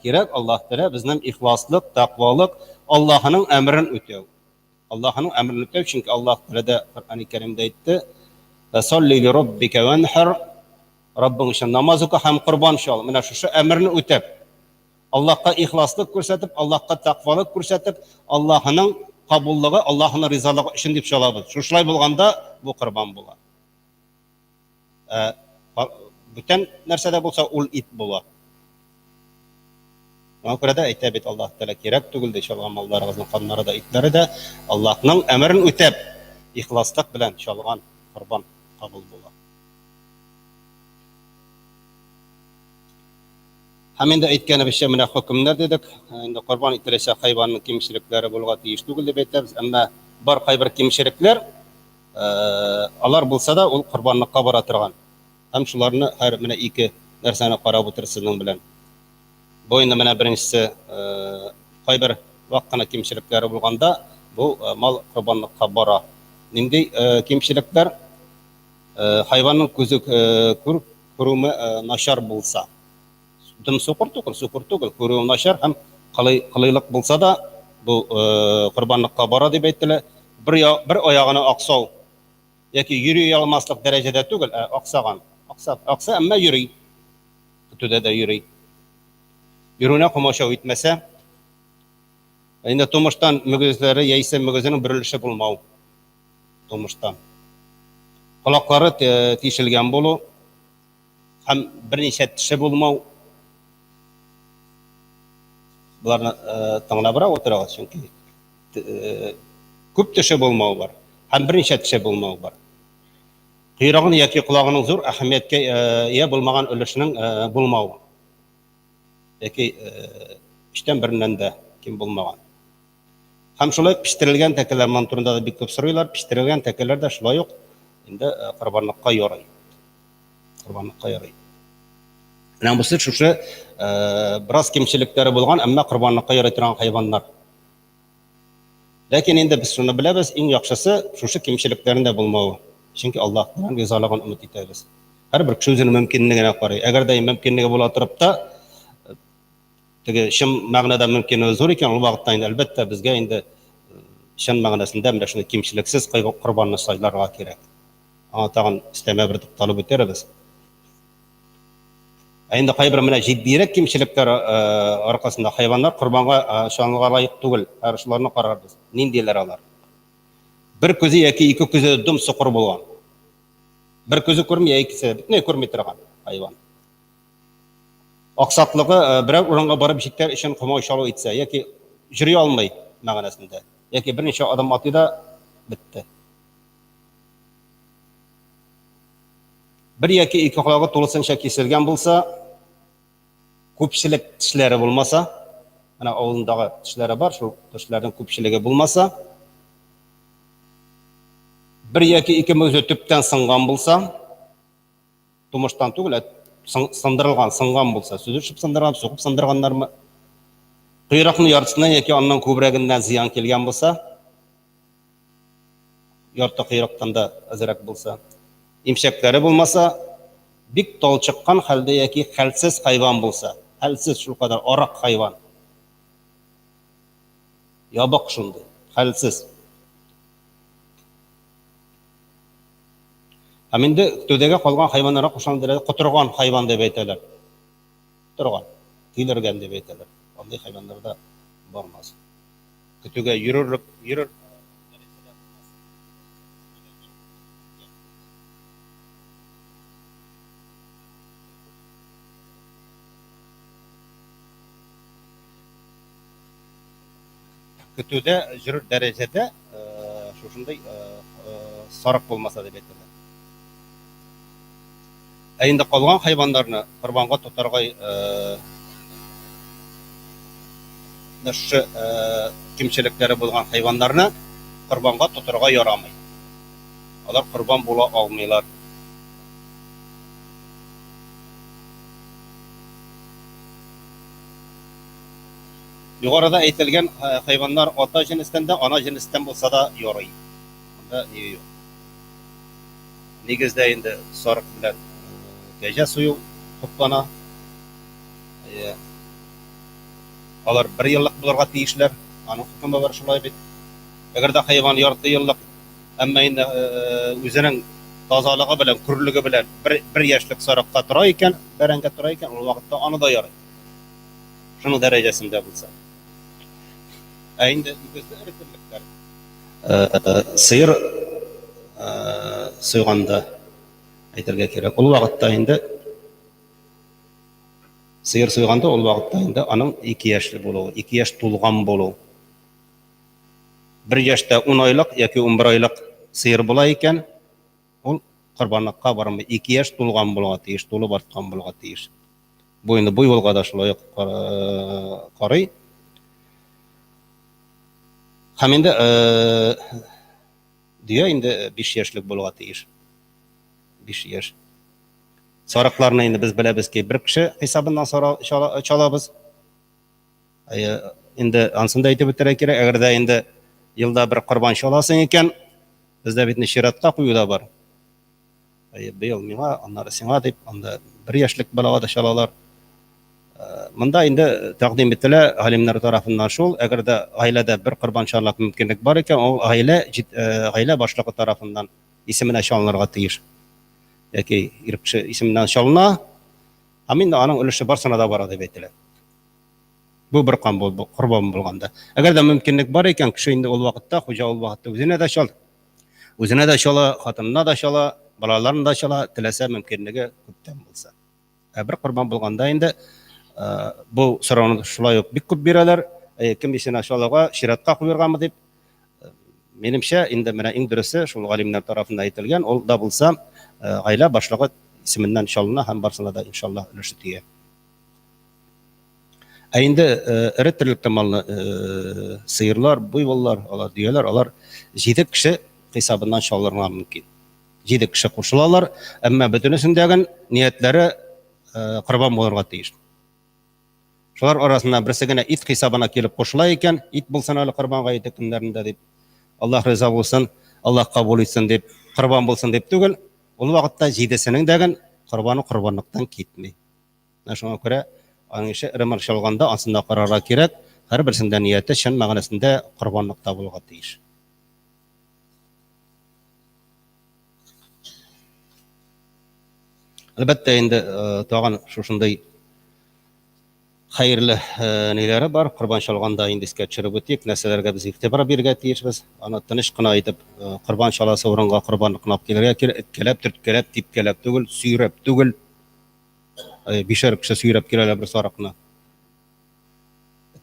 Кирәк Аллаһ Тәгалә безнең ихласлык, тақвалык, Аллаһның әмрен үтәү. Аллаһның әмрен үтәү, чөнки Аллаһ Тәгалә дә Коръән-и Кәримдә әйтте: "Фасалли ли раббика ванхар", Раббың өчен намаз укы һәм корбан чал. Менә шушы әмрне үтәп, Аллаһка ихласлык күрсәтеп, Аллаһка тақвалык күрсәтеп, Аллаһның кабуллыгы, Аллаһның ризалыгы өчен дип чалабыз. Шушылай булганда бу корбан була. Бүтән нәрсәдә булса ул ит була. Аңа күрә дә әйтә бит Аллаһ Тәгалә кирәк түгел ди чалган малларыгызның каннары да, итләре дә Аллаһның әмрен үтәп, ихласлык белән чалган корбан кабул була. Һәм инде әйткәнебезчә менә хөкемнәр дидек. Инде корбан ителәчәк хайванның кимчелекләре булырга тиеш түгел дип әйтәбез, әмма бар кайбер кимчелекләр, алар булса да ул корбанлыкка бара торган. Һәм шуларны һәр менә ике нәрсәне карап утырсызның белән. Бу инде менә беренчесе кайбер вакытына кимчелекләре булганда, бу мал корбанлыкка бара. Нинди кимчелекләр? Хайванның күзе күрүме начар булса, дым сукыр түгел, күрүе начар һәм кылыйлык булса да, бу корбанлыкка бара дип әйттеләр. Бер аягына аксау яки йөри алмаслык дәрәҗәдә түгел, аксаган. Акса, әмма йөри. Көтүдә дә йөри. Йөрүнә комачау итмәсә, инде тумыштан мөгезләре яисә мөгезенең бөрелеше булмау. Тумыштан. Колаклары тишелгән булу һәм берничә теше булмау. Буларны тыңлабрак утырагыз, чөнки күп теше булмау бар һәм берничә теше булмау бар. Койрыгын яки колагының зур әһәмияткә ия булмаган өлешенең булмау. Яки иштән бернән дә ким булмаган. Һәм шулай пиштерелгән тәкәләр турында да бик күп сорыйлар. Пиштерелгән тәкәләр дә шулай ук инде корбанлыкка ярый. Корбанлыкка ярый. Менә бусы шушы бераз кимчелекләре булган, әмма корбанлыкка ярый торган хайваннар. Ләкин инде без шуны беләбез, иң яхшысы шушы кимчелекләрендә булмау. Чөнки Аллаһның ризалыгын өмет итәбез. Һәрбер кеше үзенең мөмкинлегенә карый. Әгәр дә мөмкинлеге була торып та, теге шым мәгънәдә мөмкинлеге зур икән, ул вакытта инде әлбәттә безгә инде шын мәгънәсендә менә шундый кимчелексез корбанны сайларга кирәк. Аңа тагын истәмә бер тукталып үтәрбез. Инде кайбер менә җитдирәк кимчелекләр аркасында хайваннар корбанга чалынырга лаек түгел. Шуларны карарбыз. Ниндиләр алар? Бер күзе яки ике күзе дым сукыр булган. Бер күзе күрмәй, икесе бөтенләй күрми торган хайван. Аксаклыгы берәр урынга барып җитәр өчен комау чалу итсә, яки йөри алмый мәгънәсендә, яки берничә адам атый да бетте. Бер яки ике колагы тулысынча киселгән булса, көпшілік тішлері болмаса, ана ауылындағы тішлері бар, сол тішлердің көпшілігі болмаса, бір екі мөзі түптен сынған болса, тұмыштан түгіл, сындырылған, сынған болса, сөзі шып сындырған, соқып сындырғандар ма, құйрақның яртысынан екі анның көбірегінен зиян келген болса, ярты құйрақтан да азырақ болса, емшектері болмаса, бик толчыққан халде яки хәлсіз хайван болса, хәлсіз шул қадар арақ хайван, ябық шунды, хәлсіз. Әмінде төдеге қалған хайванларға қошандырады, құтырған хайван деп айталар. Құтырған, келірген деп айталар. Ондай хайвандарда бармаз. Күтуге жүрір. Күтуде жүрір дәрежеде шошындай сарық болмаса деп айталар. Әйінде қалған хайвандарны құрбанға тұтарғай кемшіліктері болған хайвандарны құрбанға тұтарға ярамай. Олар құрбан бола алмайлар. Жоғарыда әйтілген хайвандар ата жіністен де, ана жіністен болса да ярай. Онда не yok. Негізде енді сарық білән gece suyu toplana. Alır bir yıllık bularga tiyişler. Anı hükümü var şulay bit. Eğer de hayvan yartı yıllık ama yine özünün tazalığı bilen, kürlüğü bilen bir yaşlık sarıkta turayken, berenge turayken o vakitte anı da yaray. Şunun derecesinde bulsa. Eyinde gözde öğretirlikler. Sıyır suyğanda aytırga kerak. Ol vaqtda endi sıyır suyğanda ol vaqtda endi anın 2 yaşlı boluğu, 2 yaş to'lgan boluğu. 1 yaşda 10 aylık yoki 11 aylık sıyır bola ekan, ol qurbanlıqqa barmay 2 yaş to'lgan boluğa teyish, to'lib artgan boluğa teyish. Bu endi bu yolga da şulay qaray. Ham endi diye endi 5 yaşlık boluğa teyish. 5 yaş. Sarıqlarını endi biz bilamiz ki bir kishi hisobidan chalamiz. Endi ansında aytib o'tira kerak, agarda endi yilda bir qurban chalasang ekan, bizda bitni shiratqa quyuda bor. Bu yil menga, anlari senga deb, anda 1 yaşlık bolaga da chalalar. Munda endi taqdim etilar alimlar tarafından şol, agarda ailada bir qurban chalmak mumkinlik bor ekan, o aile boshlig'i tarafından ismini chalanlarga teyish. Yoki irqchi ismidan chalına, aminda aning ulushi barsana da bor deb aytilar. Bu bir qan bo'ldi, qurbon bo'lganda. Agarda mumkinlik bor ekan, kishi endi ol vaqtda, xo'ja ol vaqtda o'zine de chal. O'zine de chala, xotinina da chala, bolalarni da chala, tilasa mumkinligi ko'pdan bo'lsa. Bir qurbon bo'lganda endi bu so'rovni shulay yo'q, bik ko'p beralar. Kim ishini shalaga shiratqa qo'yirganmi deb menimcha endi mana eng durasti shul olimlar tomonidan aytilgan, ol da bo'lsa aile boshlig'i ismidan chalına ham barsada inshaalloh ulushi tiya. Endi iritirlikda malni sıyırlar, buyvollar, alar diyorlar, alar 7 kishi hisobidan chalırlar mumkin. 7 kishi qo'shilalar, ammo butunisining niyatlari qurbon bo'larga teyish. Shular orasidan birsigina it hisobına kelib qo'shilar ekan, it bo'lsin hali qurbonga yetib kunlarida deb Alloh rizo bo'lsin, Alloh qabul etsin deb qurbon bo'lsin deb tugul. Ol vaqtda 7sinin degan qurboni qurbonlikdan ketmay. Shunga ko'ra anışı ırmar çalganda aslında qarara kerak, har birisinden niyeti şan ma'nosida qurbonlikda bo'lgan teyish. Albatta endi tog'an shunday xayrli nelari bor, qurbon chalganda endi eska tushirib o'tdik, narsalarga biz e'tibor berga teyishmiz. Ana tinchgina aytib, qurbon chalasa o'ringa qurbonlik qilib kelib, turtkelab, tipkelab tugul, suyrab tugul. Bişer kishi suyrab kelalar bir sariqni.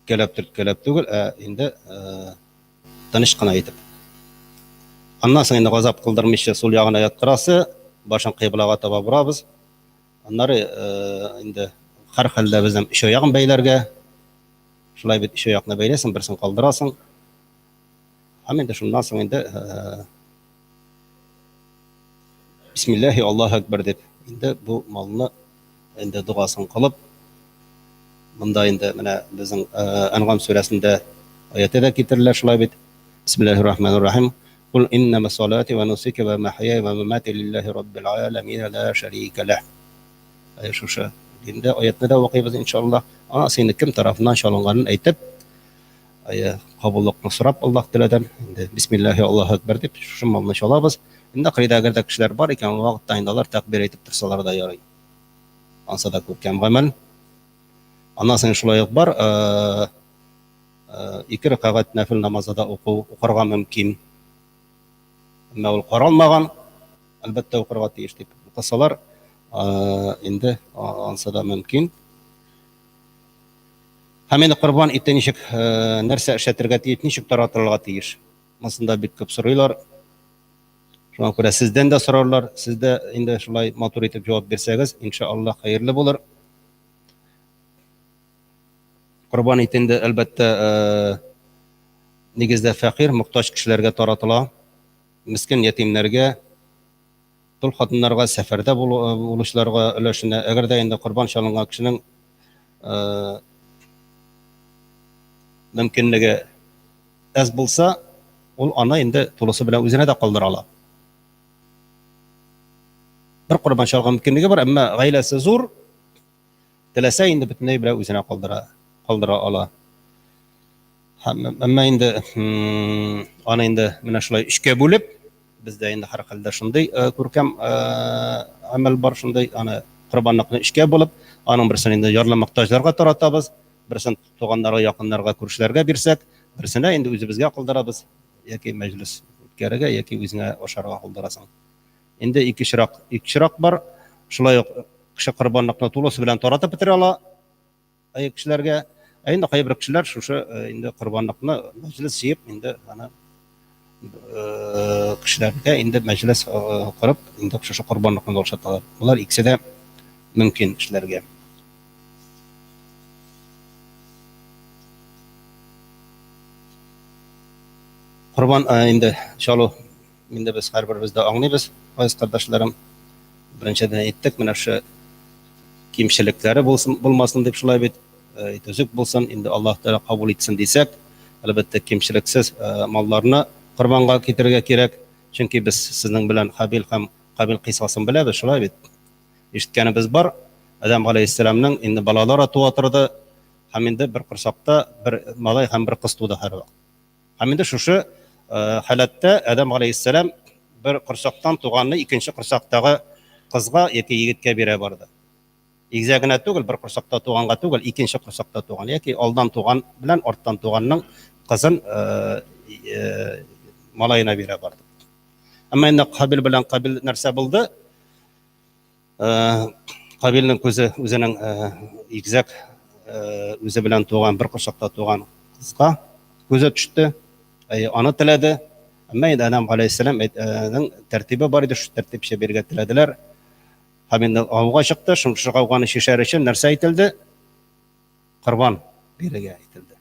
Kelab tugul, endi tinchgina aytib. Ondan so'ng endi g'azab qildirmishi sol yog'ini yotqirasi, boshini qiblaga to'g'ri buramiz. Onları endi Һәр хәлдә безнең эш аягын бәйләргә, шулай бит эш аякны бәйләсең, берсен калдырасың. Һәм инде шуннан соң инде бисмиллаһи Аллаһу акбар дип инде бу малны инде дугасын кылып, монда инде менә безнең Анғам сүрәсендә аяты да китерелә шулай бит. Бисмиллаһир-рахманир-рахим. Кул иннама салати ва нусуки ва махяя ва мамати лиллаһи раббил аламин ла шарика лах. Шушы инде аятны да укыйбыз иншаллах. Ана сине кем тарафыннан чалынганын әйтеп, кабуллыкны сорап Аллаһ Тәгаләдән инде бисмиллаһи Аллаһу акбар дип шушы малны чалабыз. Инде кайда әгәр дә кешеләр бар икән, вакытта инде алар тәкбир әйтеп торсалар да ярый. Анса да күп кәм гамәл. Аннан соң шулай ук бар, 2 рәкъәт нәфил намазы да укырга мөмкин. Әмма ул каралмаган, әлбәттә укырга тиеш дип укысалар, инде анса да мөмкин. Һәм инде курбан ите ничек нәрсә эшләтергә тиеш, ничек таратырга тиеш. Монда бик күп сорыйлар. Шуңа күрә сездән дә сорарлар, сез дә инде шулай матур итеп җавап бирсәгез, иншаллах хәерле булыр. Курбан итендә әлбәттә нигездә фәкыйр, мохтаҗ кешеләргә таратыла. Мискин ятимнәргә, тол хатыннарга, сәфәрдә булучыларга өлешенә. Әгәр дә инде курбан чалынган кешенең мөмкинлеге әз булса, ул аны инде тулысы белән үзенә дә калдыра ала. Бер курбан чалган мөмкинлеге бар, әмма гаиләсе зур, теләсә инде бөтенләй белән үзенә калдыра ала. Әмма инде аны инде менә шулай эшкә бүлеп, бездә инде һәр хәлдә шундый күркәм амал бар, шундый аны курбанлыкны эшкә булып, аның берсен инде ярлы мохтаҗларга таратабыз, берсен туганнарга, якыннарга, күршеләргә бирсәк, берсенә инде үзебезгә калдырабыз, яки мәҗлес үткәрергә, яки үзеңә ашарга калдырасың. Инде икешрак бар, шулай ук кеше курбанлыкны тулысы белән таратып бетерә ала кешеләргә. Инде кайбер кешеләр шушы инде курбанлыкны мәҗлес җыеп, инде аны кешеләргә инде мәҗлес кырып, инде шушы курбанлыкны ошаталар. Булар икесе дә мөмкин кешеләргә. Курбан инде чалу инде без һәрберебез дә аңлыйбыз, гайз кардәшләрем. Беренчедән әйттек, менә шу кимчелекләре булмасын дип шулай бит, төзек булсын, инде Аллаһ Тәгалә кабул итсен дисәк, әлбәттә кимчелексез малларны курбанга китергә кирәк. Чөнки без сезнең белән Хабил һәм Кабил кыйсасын беләбез, шулай бит. Ишеткәнебез бар, Адам галәйһиссәламның инде балалары туа торды, һәм инде бер курсакта бер малай һәм бер кыз туды һәр вакыт. Һәм инде шушы халәттә Адам галәйһиссәлам бер курсактан туганны икенче курсактагы кызга яки егеткә бирә барды. Игезә генә түгел, бер курсакта туганга түгел, икенче курсакта туган яки алдан туган белән арттан туганның кызын малайына бирә барды. Әмма инде Кабил белән Кабил нәрсә булды? Кабилнең күзе үзенең игезәк үзе белән туган, бер курсакта туган кызга күзе төште, аны теләде. Әмма инде Адам галәйһиссәламның тәртибе бар иде, шу тәртипчә биргә теләделәр. Һәм инде ауга чыкты, шушы ауганы шишәр өчен нәрсә әйтелде? Курбан бирергә әйтелде.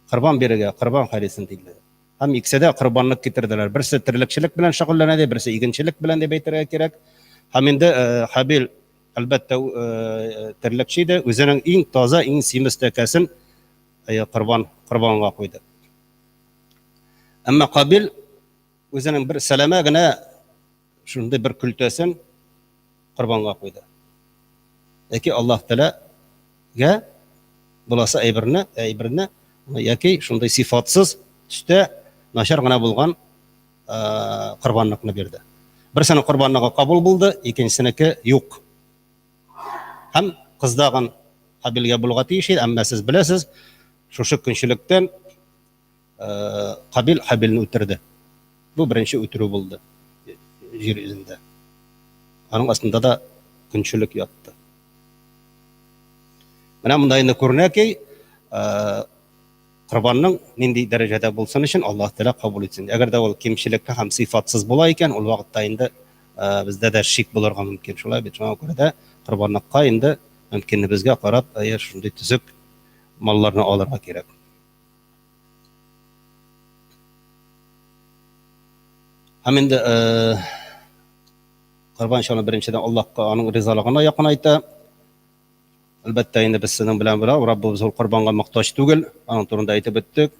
Курбан бирергә, курбан хәлисен диде. Һәм икесе дә курбанлык китерделәр. Берсе тирлекчелек белән шөгыльләнә, берсе игенчелек белән дип әйтергә кирәк. Һәм инде Хабил әлбәттә тирлекче иде, үзенең иң таза, иң симез тәкәсен курбанга куйды. Әмма Кабил үзенең бер сәләмә генә шундый бер көлтәсен курбанга куйды. Яки Аллаһ Тәгаләгә буласы әйберне яки шундый сифатсыз төстә начар гына булган курбанлыкны бирде. Берсенең курбанлыгы кабул булды, икенчесенеке юк. Һәм кыздагын Хабилгә булга тиеш, әмма сез беләсез, шушы көнчелектән Кабил Хабилне үтерде. Бу беренче үтерү булды җир йөзендә. Аның астында да көнчелек ятты. Менә монда инде күренә ки, курбанның нинди дәрәҗәдә булсын өчен Аллаһ Тәгалә кабул итсен. Әгәр дә ул кимчелеккә һәм сифатсыз була икән, ул вакытта инде бездә дә шик булырга мөмкин. Шулай бит, шуңа күрә дә курбанлыкка инде mümkinliğimizge karab şunday tüzük mallarını alırga gerek. Hem indi Qurban şonu birinçiden Allah'a onun rızalığına yakın ayta. Elbette endi biz sizin bilen beraber Rabbimiz ol Qurbanğa muhtaç tugul. Onun turunda aytib ötdük.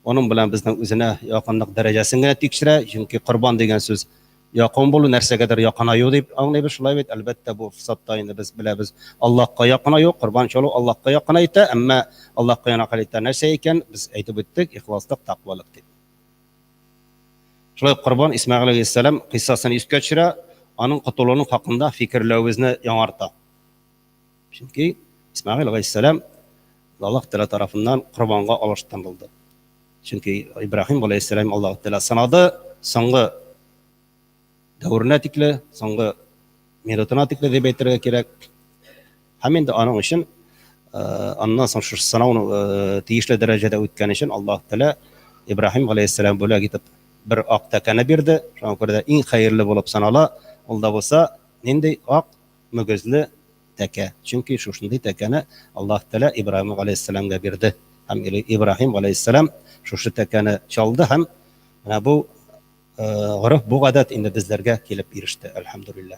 Onun bilen bizning özüne yakınlık derecesine tekşire. Çünkü Qurban degan söz yakın bolu narsa kadar yakın ayu deb anlayıp şulay bit. Elbette bu fırsatda endi biz bilemiz Allah'a yakın ayu Qurban şolu Allah'a yakın ayta. Ama Allah'a yakın ayta narsa eken biz aytib ötdük ihlaslık taqvalık deb. Şulay Qurban İsmail aleyhisselam kıssasını yüzge düşüre. Onun qutuluğunun hakkında fikirlerimizni yanarta. Çünkü İsmail aleyhisselam Allah Teala tarafından Qurban'a alıştırıldı. Çünkü İbrahim aleyhisselam Allah Teala sanadı, soңғы davrına tikli, soңғы minutuna tikli deb aytırga kerak. Hem endi onun için ondan soň şu sanawny tiyişli derecede ötken için Allah Teala İbrahim aleyhisselam böyle gidip bir ak takana berdi. Şoňa görä iň hayırlı bolup sanala. Ol da bolsa nende ak mögözlü teke. Çünkü şuşunday tekeni Allah Teala İbrahim aleyhisselamga berdi. Hem İbrahim aleyhisselam şuşu tekeni çaldı hem bu guruf bu adat indi bizlerge kelip erişti elhamdülillah.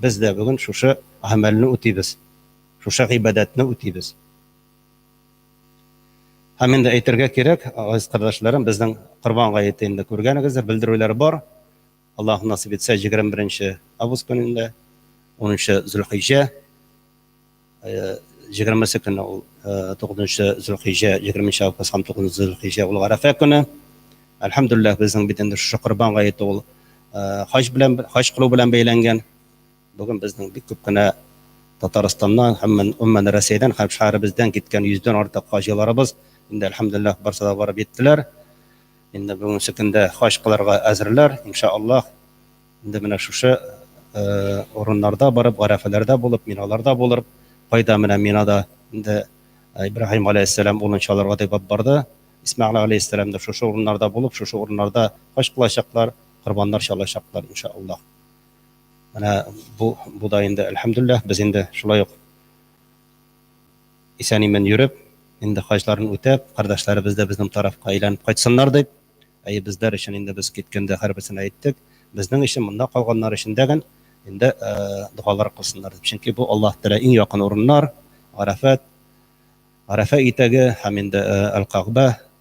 Biz de bugün şuşu amelini ötüybiz. Şuşu ibadetini ötüybiz. Hem indi aytırga kerek aziz kardeşlerim bizden Qurbanğa yetende körgenigizdir bildirüler var. Allah nasip etse 21 Ağustos gününde 10 Zülhicce 20 günü 9 Zülhicce 20 Ağustos 9 Zülhicce ol Arafa günü. Elhamdülillah bizning bitende şu Qurbanğa yeti ol haç kılu bilen beylengen. Bugün bizning bir köp güne Tataristan'dan hem Umman Rasey'den hem şahrimizden gitken 100'den artık hacılarımız indi elhamdülillah barsada varıp yettiler. Indi bugün sekinde haç kılarga azırlar inşallah. Indi mine şuşu orunlarda barıp, garafelerde bulup, minalarda bulup, payda mine minada indi İbrahim aleyhisselam olunçalarga deyip bardı. İsmail aleyhisselam da şuşu orunlarda bulup, şuşu orunlarda haç kılaşaklar, kurbanlar çalacaklar inşallah. Mana bu da indi elhamdülillah biz indi şulay yok. İsanimen yürüp, indi haclarını ötep, kardeşlerimiz de bizim tarafqa aylanıp qaytsınlar deyip, bizler için indi biz ketkende her birisine ayttık. Bizning için bunda kalganlar için degen indi dualar kılsınlar. Çünkü bu Allah Teala en yakın orunlar, Arafa itegi hem indi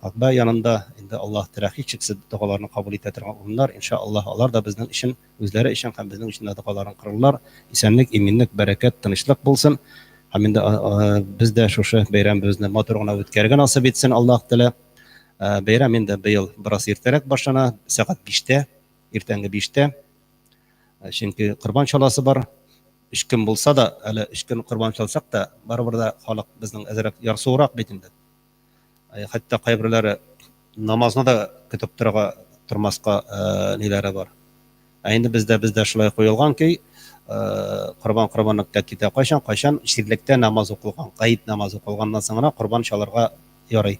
Akba yanında indi Allah Teala hiç çeksiz dualarını kabul ettirgen orunlar. İnşallah onlar da bizning için, özleri için hem bizning için de dualarını kırırlar. İsenlik, eminlik, bereket, tınışlık bulsun. Hem indi biz de şuşu beyram bizne maturguna ötkergen nasip etsin Allah Teala. Beyram indi bu yıl biraz erterek başlana saat 5'te. Ertenge 5'te. Çünkü Qurban çalası var. 3 gün bolsa da, 3 gün Qurban çalsak da barabir da halk bizning azrak yarsurak betinde. Hatta qaybirlari namazını da kütüp turmasqa nelere var. Endi bizde şulay qoyulgan ki Qurbanlıkta kete qaşan şirlikte namaz oqulgan, qayit namaz oqulgandan sonra Qurban çalarga yaray.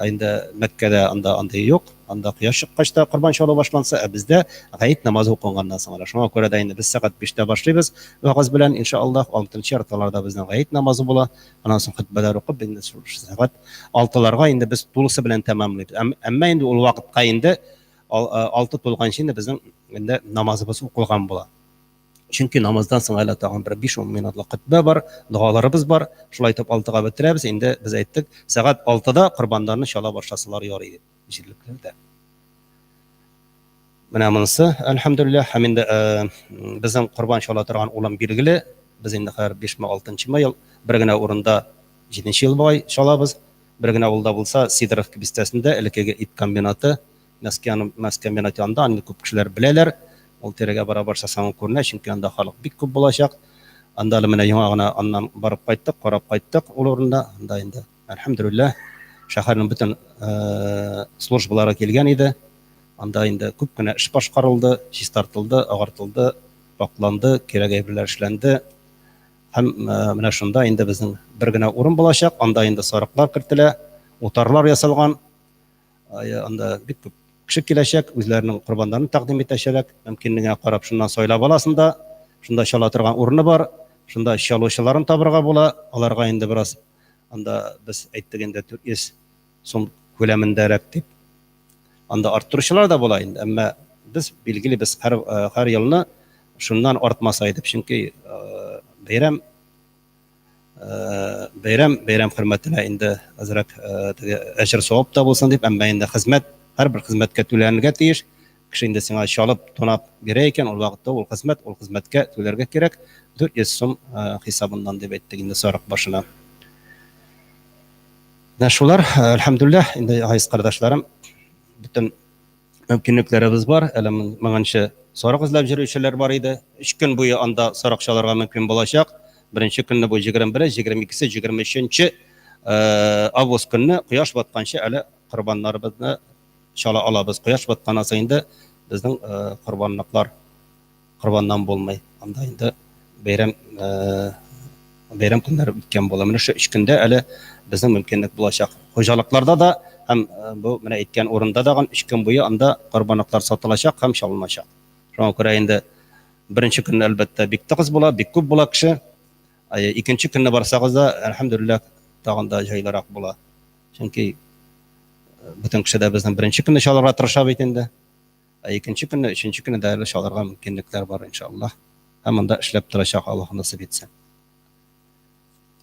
Endi Mekke'de anda yok. Anda quyosh chiqqachda Qurban şalı başlansa bizde qayit namaz oqulgandan sonra. Şuna göre de endi biz saat 5'te başlayız. Vaqız bilen inşallah 6-cı yartalarda bizden qayit namazı bola. Ondan soň hutbalar oqub endi saat 6'larga endi biz tulusu bilen tamamlayız. Amma endi ol vaqtqa endi 6 tolgancha endi bizning endi namazımız oqulgan bola. Çünkü namazdan sonra hala tağın bir 5-10 minutlik hutba var, dualarımız var. Şulay aytып 6'ga bitiremiz. Endi biz ayttık, saat 6'da Qurbanlarını şala başlasalar yaraydı jilliklerde. Mana bunisi elhamdülillah hem endi bizim Qurban şala turgan ulan belgili. Biz endi har 5-6 yıl birgina orunda 7 yıl boy şalabız. Birgina olda bolsa Sidorov bistesinde ilkege it kombinatı, mas kombinatı anda köp kişiler bileler. Ol terege beraber sasan körne çünkü anda halk bik köp bolacak. Anda mene yağına andan barıp qayttık, qarap qayttık. Ol orunda anda endi elhamdülillah şaharның bütün службалары kelgen idi. Anda endi köp gene iş başkarıldı, iş tartıldı, agartıldı, baklandı, kerek ebrler işlendi. Hem mene şunda endi bizning bir gene orun bolacak. Anda endi sarıqlar kirtile, otarlar yasalgan. Anda bik köp kişi kileşek, özlerinin kurbanlarını takdim etişerek, mümkünlüğüne qarab şundan soylap alasında, şunda şala turgan orunu var. Шунда эш алучыларын табырга була. Аларга инде бераз анда без әйттек инде 400 сум күләмендәрәк дип. Анда арттыручылар да була инде. Әмма без билгеле без һәр елны шуннан артмаса идек. Чөнки бәйрәм хөрмәтенә инде азрак әҗр савап та булсын дип, әмма инде хезмәт һәрбер хезмәткә түләнергә тиеш. Кеше инде сиңа чалып, тонап бирә икән, ул вакытта ул хезмәткә түләргә кирәк. 400 сум хисабыннан дип әйттек инде сарык башына. Шулар, әлхәмдүлилләһ, инде гайз кардәшләрем, бүтән мөмкинлекләребез бар. Әле моңанчы сарык эзләп йөрүчеләр бар иде. 3 көн буе анда сарык чаларга мөмкин булачак. Беренче көнне бу 21, 22, 23 август көнне кояш батканчы әле корбаннарыбызны чала алабыз. Кояш батканнан соң инде безнең корбаннан булмый. Анда инде бәйрәм көннәре үткән була. Менә шу 3 көндә әле безнең мөмкинлек булачак. Хуҗалыкларда да һәм бу менә әйткән урында да 3 көн буе анда корбанлыклар сатылачак һәм чалыначак. Шуңа күрә инде беренче көнне әлбәттә бик тыгыз була, бик күп була кеше. Икенче көнне барсагыз да, әлхәмдүлилләһ, тагын да җайлырак була. Чөнки бүтән кеше дә безнең беренче көнне чалырга тырыша бит инде. Икенче көнне, өченче көнне дә чалырга мөмкинлекләр бар иншаллаһ. Һәм анда эшләп торачак Аллаһ насыйп итсә.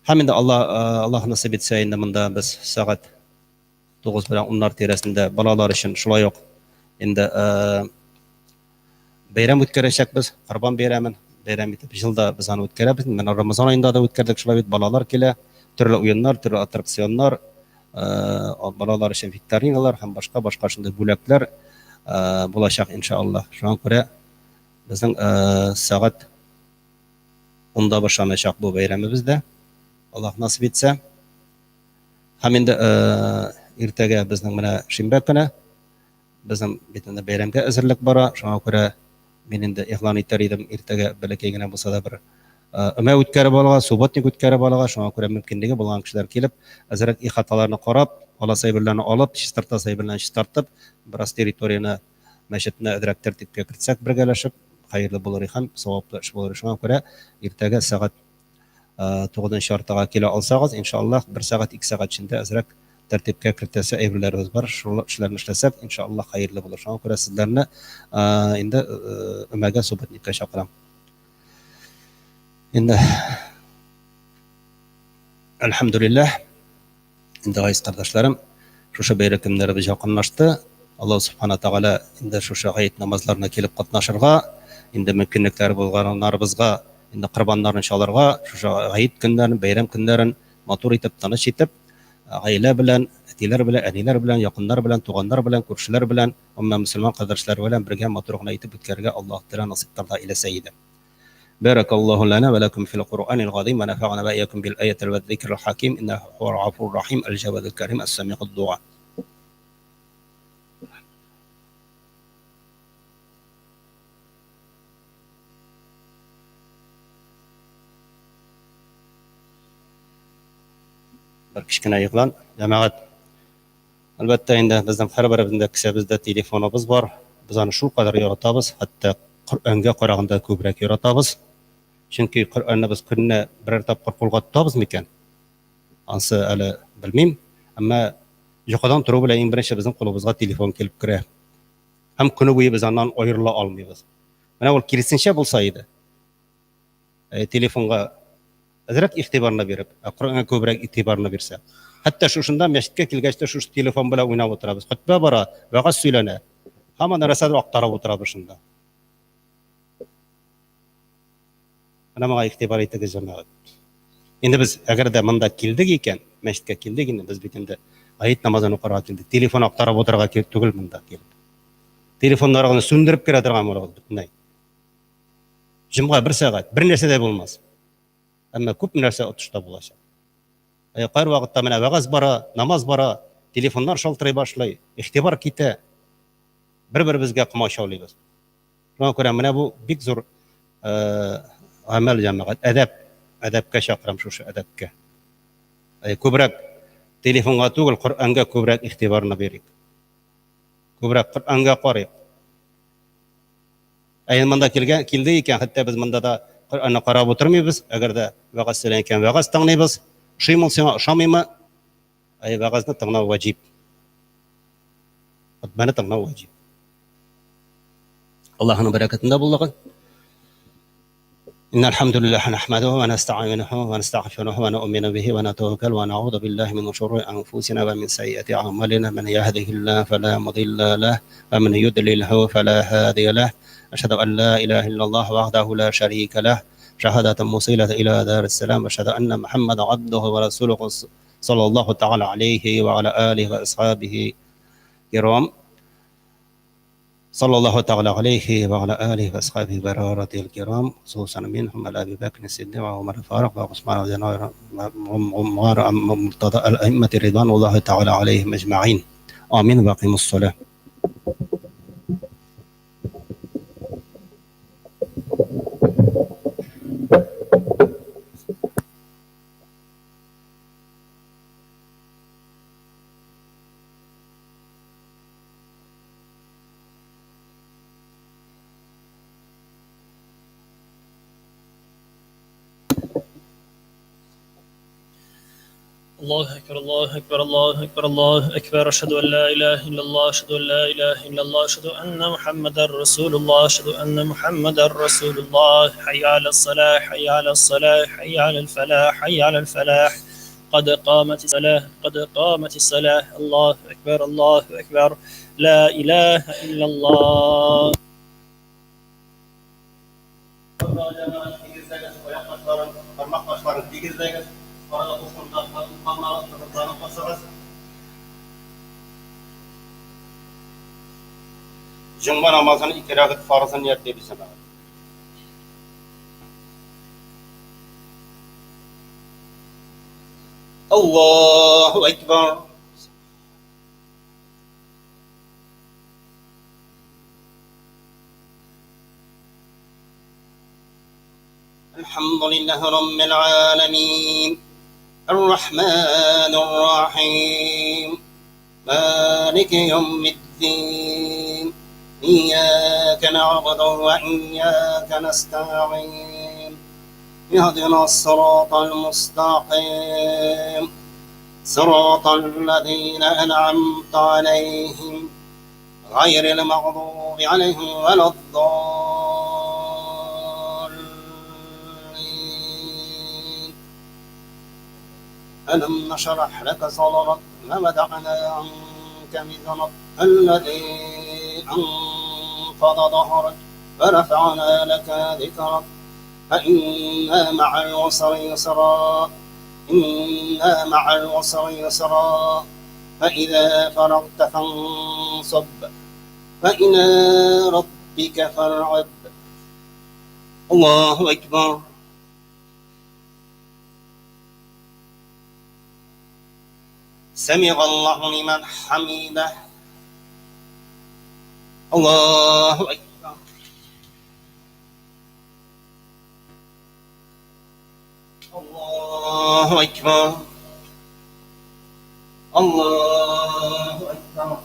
Һәм инде Аллаһ насыйп итсә, инде монда без сәгать 9 белән 10 тирәсендә балалар өчен шулай ук инде бәйрәм үткәрәчәкбез, Корбан бәйрәмен. Бәйрәм итеп җылда без аны үткәрәбез. Менә Рамазан аенда да үткәрдек, шулай бит балалар килә, төрле уеннар, төрле аттракционнар, балалар өчен викториналар һәм башка шундый бүләкләр булачак иншаллаһ. Шуңа күрә безнең сәгать 10да башланачак бу бәйрәмебездә. Аллаһ насыйп итсә. Һәм инде иртәгә безнең менә шимбә көне безнең бит инде бәйрәмгә әзерлек бара. Шуңа күрә мен инде игълан итәр идем иртәгә бәләкәй генә булса да бер өмә үткәреп алырга, субботник үткәреп алырга. Шуңа күрә мөмкинлеге булган кешеләр килеп, әзрәк ихаталарны карап, ала сәйберләрне алып, чистарта сәйберләрне чистартып, бераз территорияны мәчетне әзрәк тәртипкә кертсәк бергәләшеп, хәерле булыр һәм саваплы эш булыр. Шуңа күрә иртәгә сәгать 9-нчы артага килә алсагыз, иншаллаһ, 1 сәгать, 2 сәгать эчендә әзрәк тәртипкә кертәсе әйберләребез бар. Шул эшләрне эшләсәк, иншаллаһ, хәерле булыр. Шуңа күрә сезләрне инде өмәгә субботникка чакырам. Инде әлхәмдүлилләһ, инде гайз кардәшләрем, шушы бәйрәм көннәребез якынлашты. Аллаһ субхана тагала инде шушы гаит намазларына килеп катнашырга, инде мөмкинлекләр булганнарыбызга, инде корбаннарны чалырга, шушы гаит көннәрен, бәйрәм көннәрен матур итеп, тыныч итеп, гаилә белән, әтиләр белән, әниләр белән, якыннар белән, туганнар белән, күршеләр белән, умма мөселман кардәшләр белән бергә матур гына итеп үткәрергә Аллаһ Тәгалә насыйптарда иләсә иде. Баракаллаһу лана ва лакум фил Qur'анил газим ва нафa'ана ва iyyakum bil ayatil wa dhikril hakim innahu huwal ghafurur rahim al jawadul karim as-sami'ud du'a. Bir kişkine yığılan cemaat. Albatta inде bizning har birimizda kishimizda telefonimiz bor. Biz uni shu qadar yoratamiz, hatto Qur'onga qaraganda ko'proq yoratamiz. Chunki Qur'onni biz kunni biror topqir qo'lga tutamiz mikan? Ansi hali bilmayman, ammo yo'qodan turib bilan eng birinchi bizning qo'limizga telefon kelib kiradi. Ham kuni bo'yi biz undan ayrila olmaymiz. Mana bu kirisincha bo'lsa edi. Telefonga azraq e'tiborni berib, Qur'onga ko'proq e'tiborni bersa. Hatto shunda masjidga kelgachda shu telefon bilan o'ynab o'tiramiz. Xutba bora, va'z söylana. Hamma narsani aqtarib o'tiramiz shunda. Mana menga e'tibor etdingiz jamoat. Endi biz agarda menda keldik ekan, masjidga keldik, endi biz bitindi ayet namozini o'qirga keldik. Telefon aqtarib o'tirga kelib tugil menda kelib. Telefonlarni söndürüp kiradirgan bo'ladi butunlay. Jumga 1 soat, bir narsa da bo'lmas. Ammo ko'p narsa o'tishda bo'ladi. Qayr vaqtda mana va'z bora, namoz bora, telefonlar shaltiray boshlaydi. E'tibor keta. Bir-birimizga qimoshovlaymiz. Shunga ko'ra mana bu bek zo'r amal jamoat, adabga chaqiram shu adabga. Ko'proq telefonga tugul Qur'onga ko'proq e'tiborni beraylik. Ko'proq Qur'onga qaraylik. Aynan menda keldi ekan, hatto biz menda da Qur'onni qarab o'tirmaymiz. Agarda va'zdan ekan va'z tinglaymiz. Shimolsang shamima ay va'zni tinglash vojib. Xutbani tinglash vojib. Allohning barakatida bo'lgan. إن الحمد لله نحمده ونستعينه ونستغفره ونؤمن به ونتوكل ونعوذ بالله من شرور أنفسنا ومن سيئات أعمالنا من يهده الله فلا مضل له ومن يضلله فلا هادي له أشهد أن لا إله إلا الله وحده لا شريك له شهادة موصلة إلى دار السلام وأشهد أن محمدا عبده ورسوله صلى الله تعالى عليه وعلى آله وأصحابه كرام صلى الله تعالى عليه وعلى آله وأصحابه برارة الكرام خصوصا منهم على أبي بكر الصديق وعمر الفاروق وعثمان رضي الله عنه مرتضى الأئمة رضوان الله تعالى عليهم أجمعين آمين وأقيموا الصلاة. الله أكبر الله أكبر الله أكبر الله أكبر أشهد أن لا إله إلا الله أشهد أن لا إله إلا الله أشهد أن محمدا رسول الله أشهد أن محمدا رسول الله حي على الصلاة حي على الصلاة حي على الفلاح حي على الفلاح قد قامت الصلاة قد قامت الصلاة الله أكبر الله أكبر لا إله إلا الله. Cuma namazını iki rekat farzını yerde bilsin. Allahu Ekber. Elhamdülillahi Rabbil alemin. Errahmanirrahim. Maliki yevmiddin. إياك نعبد وإياك نستعين اهدنا الصراط المستقيم صراط الذين أنعمت عليهم غير المغضوب عليهم ولا الضالين. ألم نشرح لك صدرك ووضعنا عنك وزرك الذي أنقض ظهرك ورفعنا لك ذكرك فإن مع العسر يسرا إن مع العسر يسرا فإذا فرغت فانصب فإلى ربك فارغب. الله أكبر. سمع الله لمن حمده. الله أكبر. الله أكبر. الله أكبر.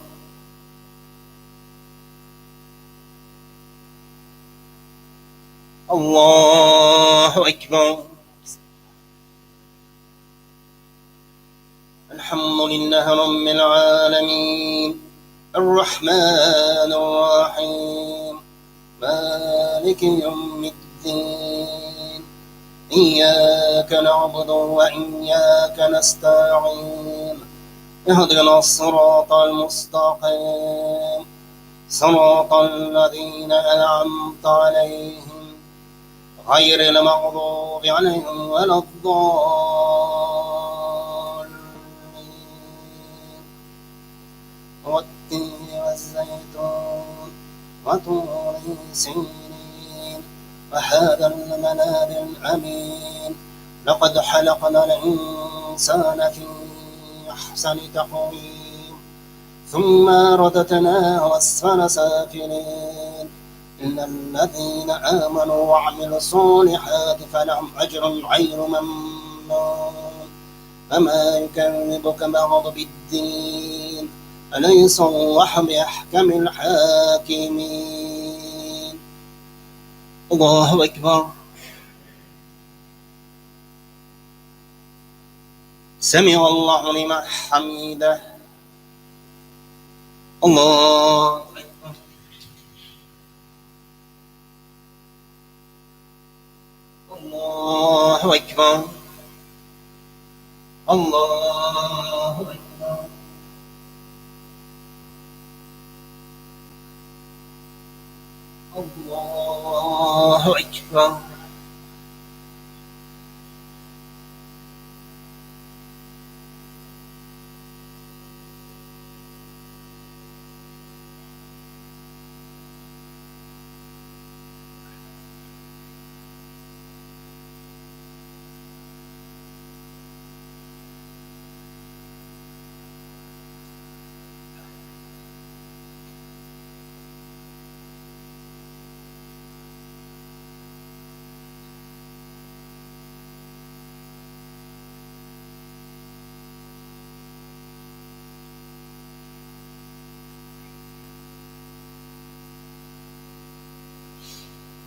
الله أكبر. الحمد لله رب العالمين الرحمن الرحيم مالك يوم الدين إياك نعبد وإياك نستعين اهدنا الصراط المستقيم صراط الذين أنعمت عليهم غير المغضوب عليهم ولا الضالين. والتين والزيتون وطور سينين وهذا المناب الأمين لقد خلقنا الإنسان في أحسن تقويم ثم رددناه أسفل سافلين إلا الذين آمنوا وعملوا الصالحات فلهم أجر غير ممنون فما يكذبك بعد بالدين أليس الله بأحكم الحاكمين. الله أكبر. سمع الله لمن حمده. الله أكبر. الله أكبر. الله أكبر. الله أكبر.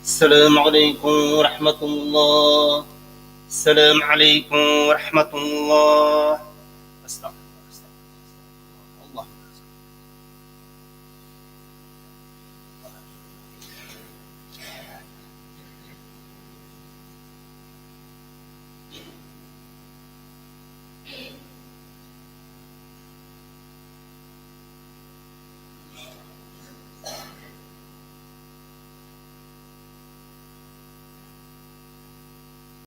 السلام عليكم ورحمة الله. السلام عليكم ورحمة الله. أستغفر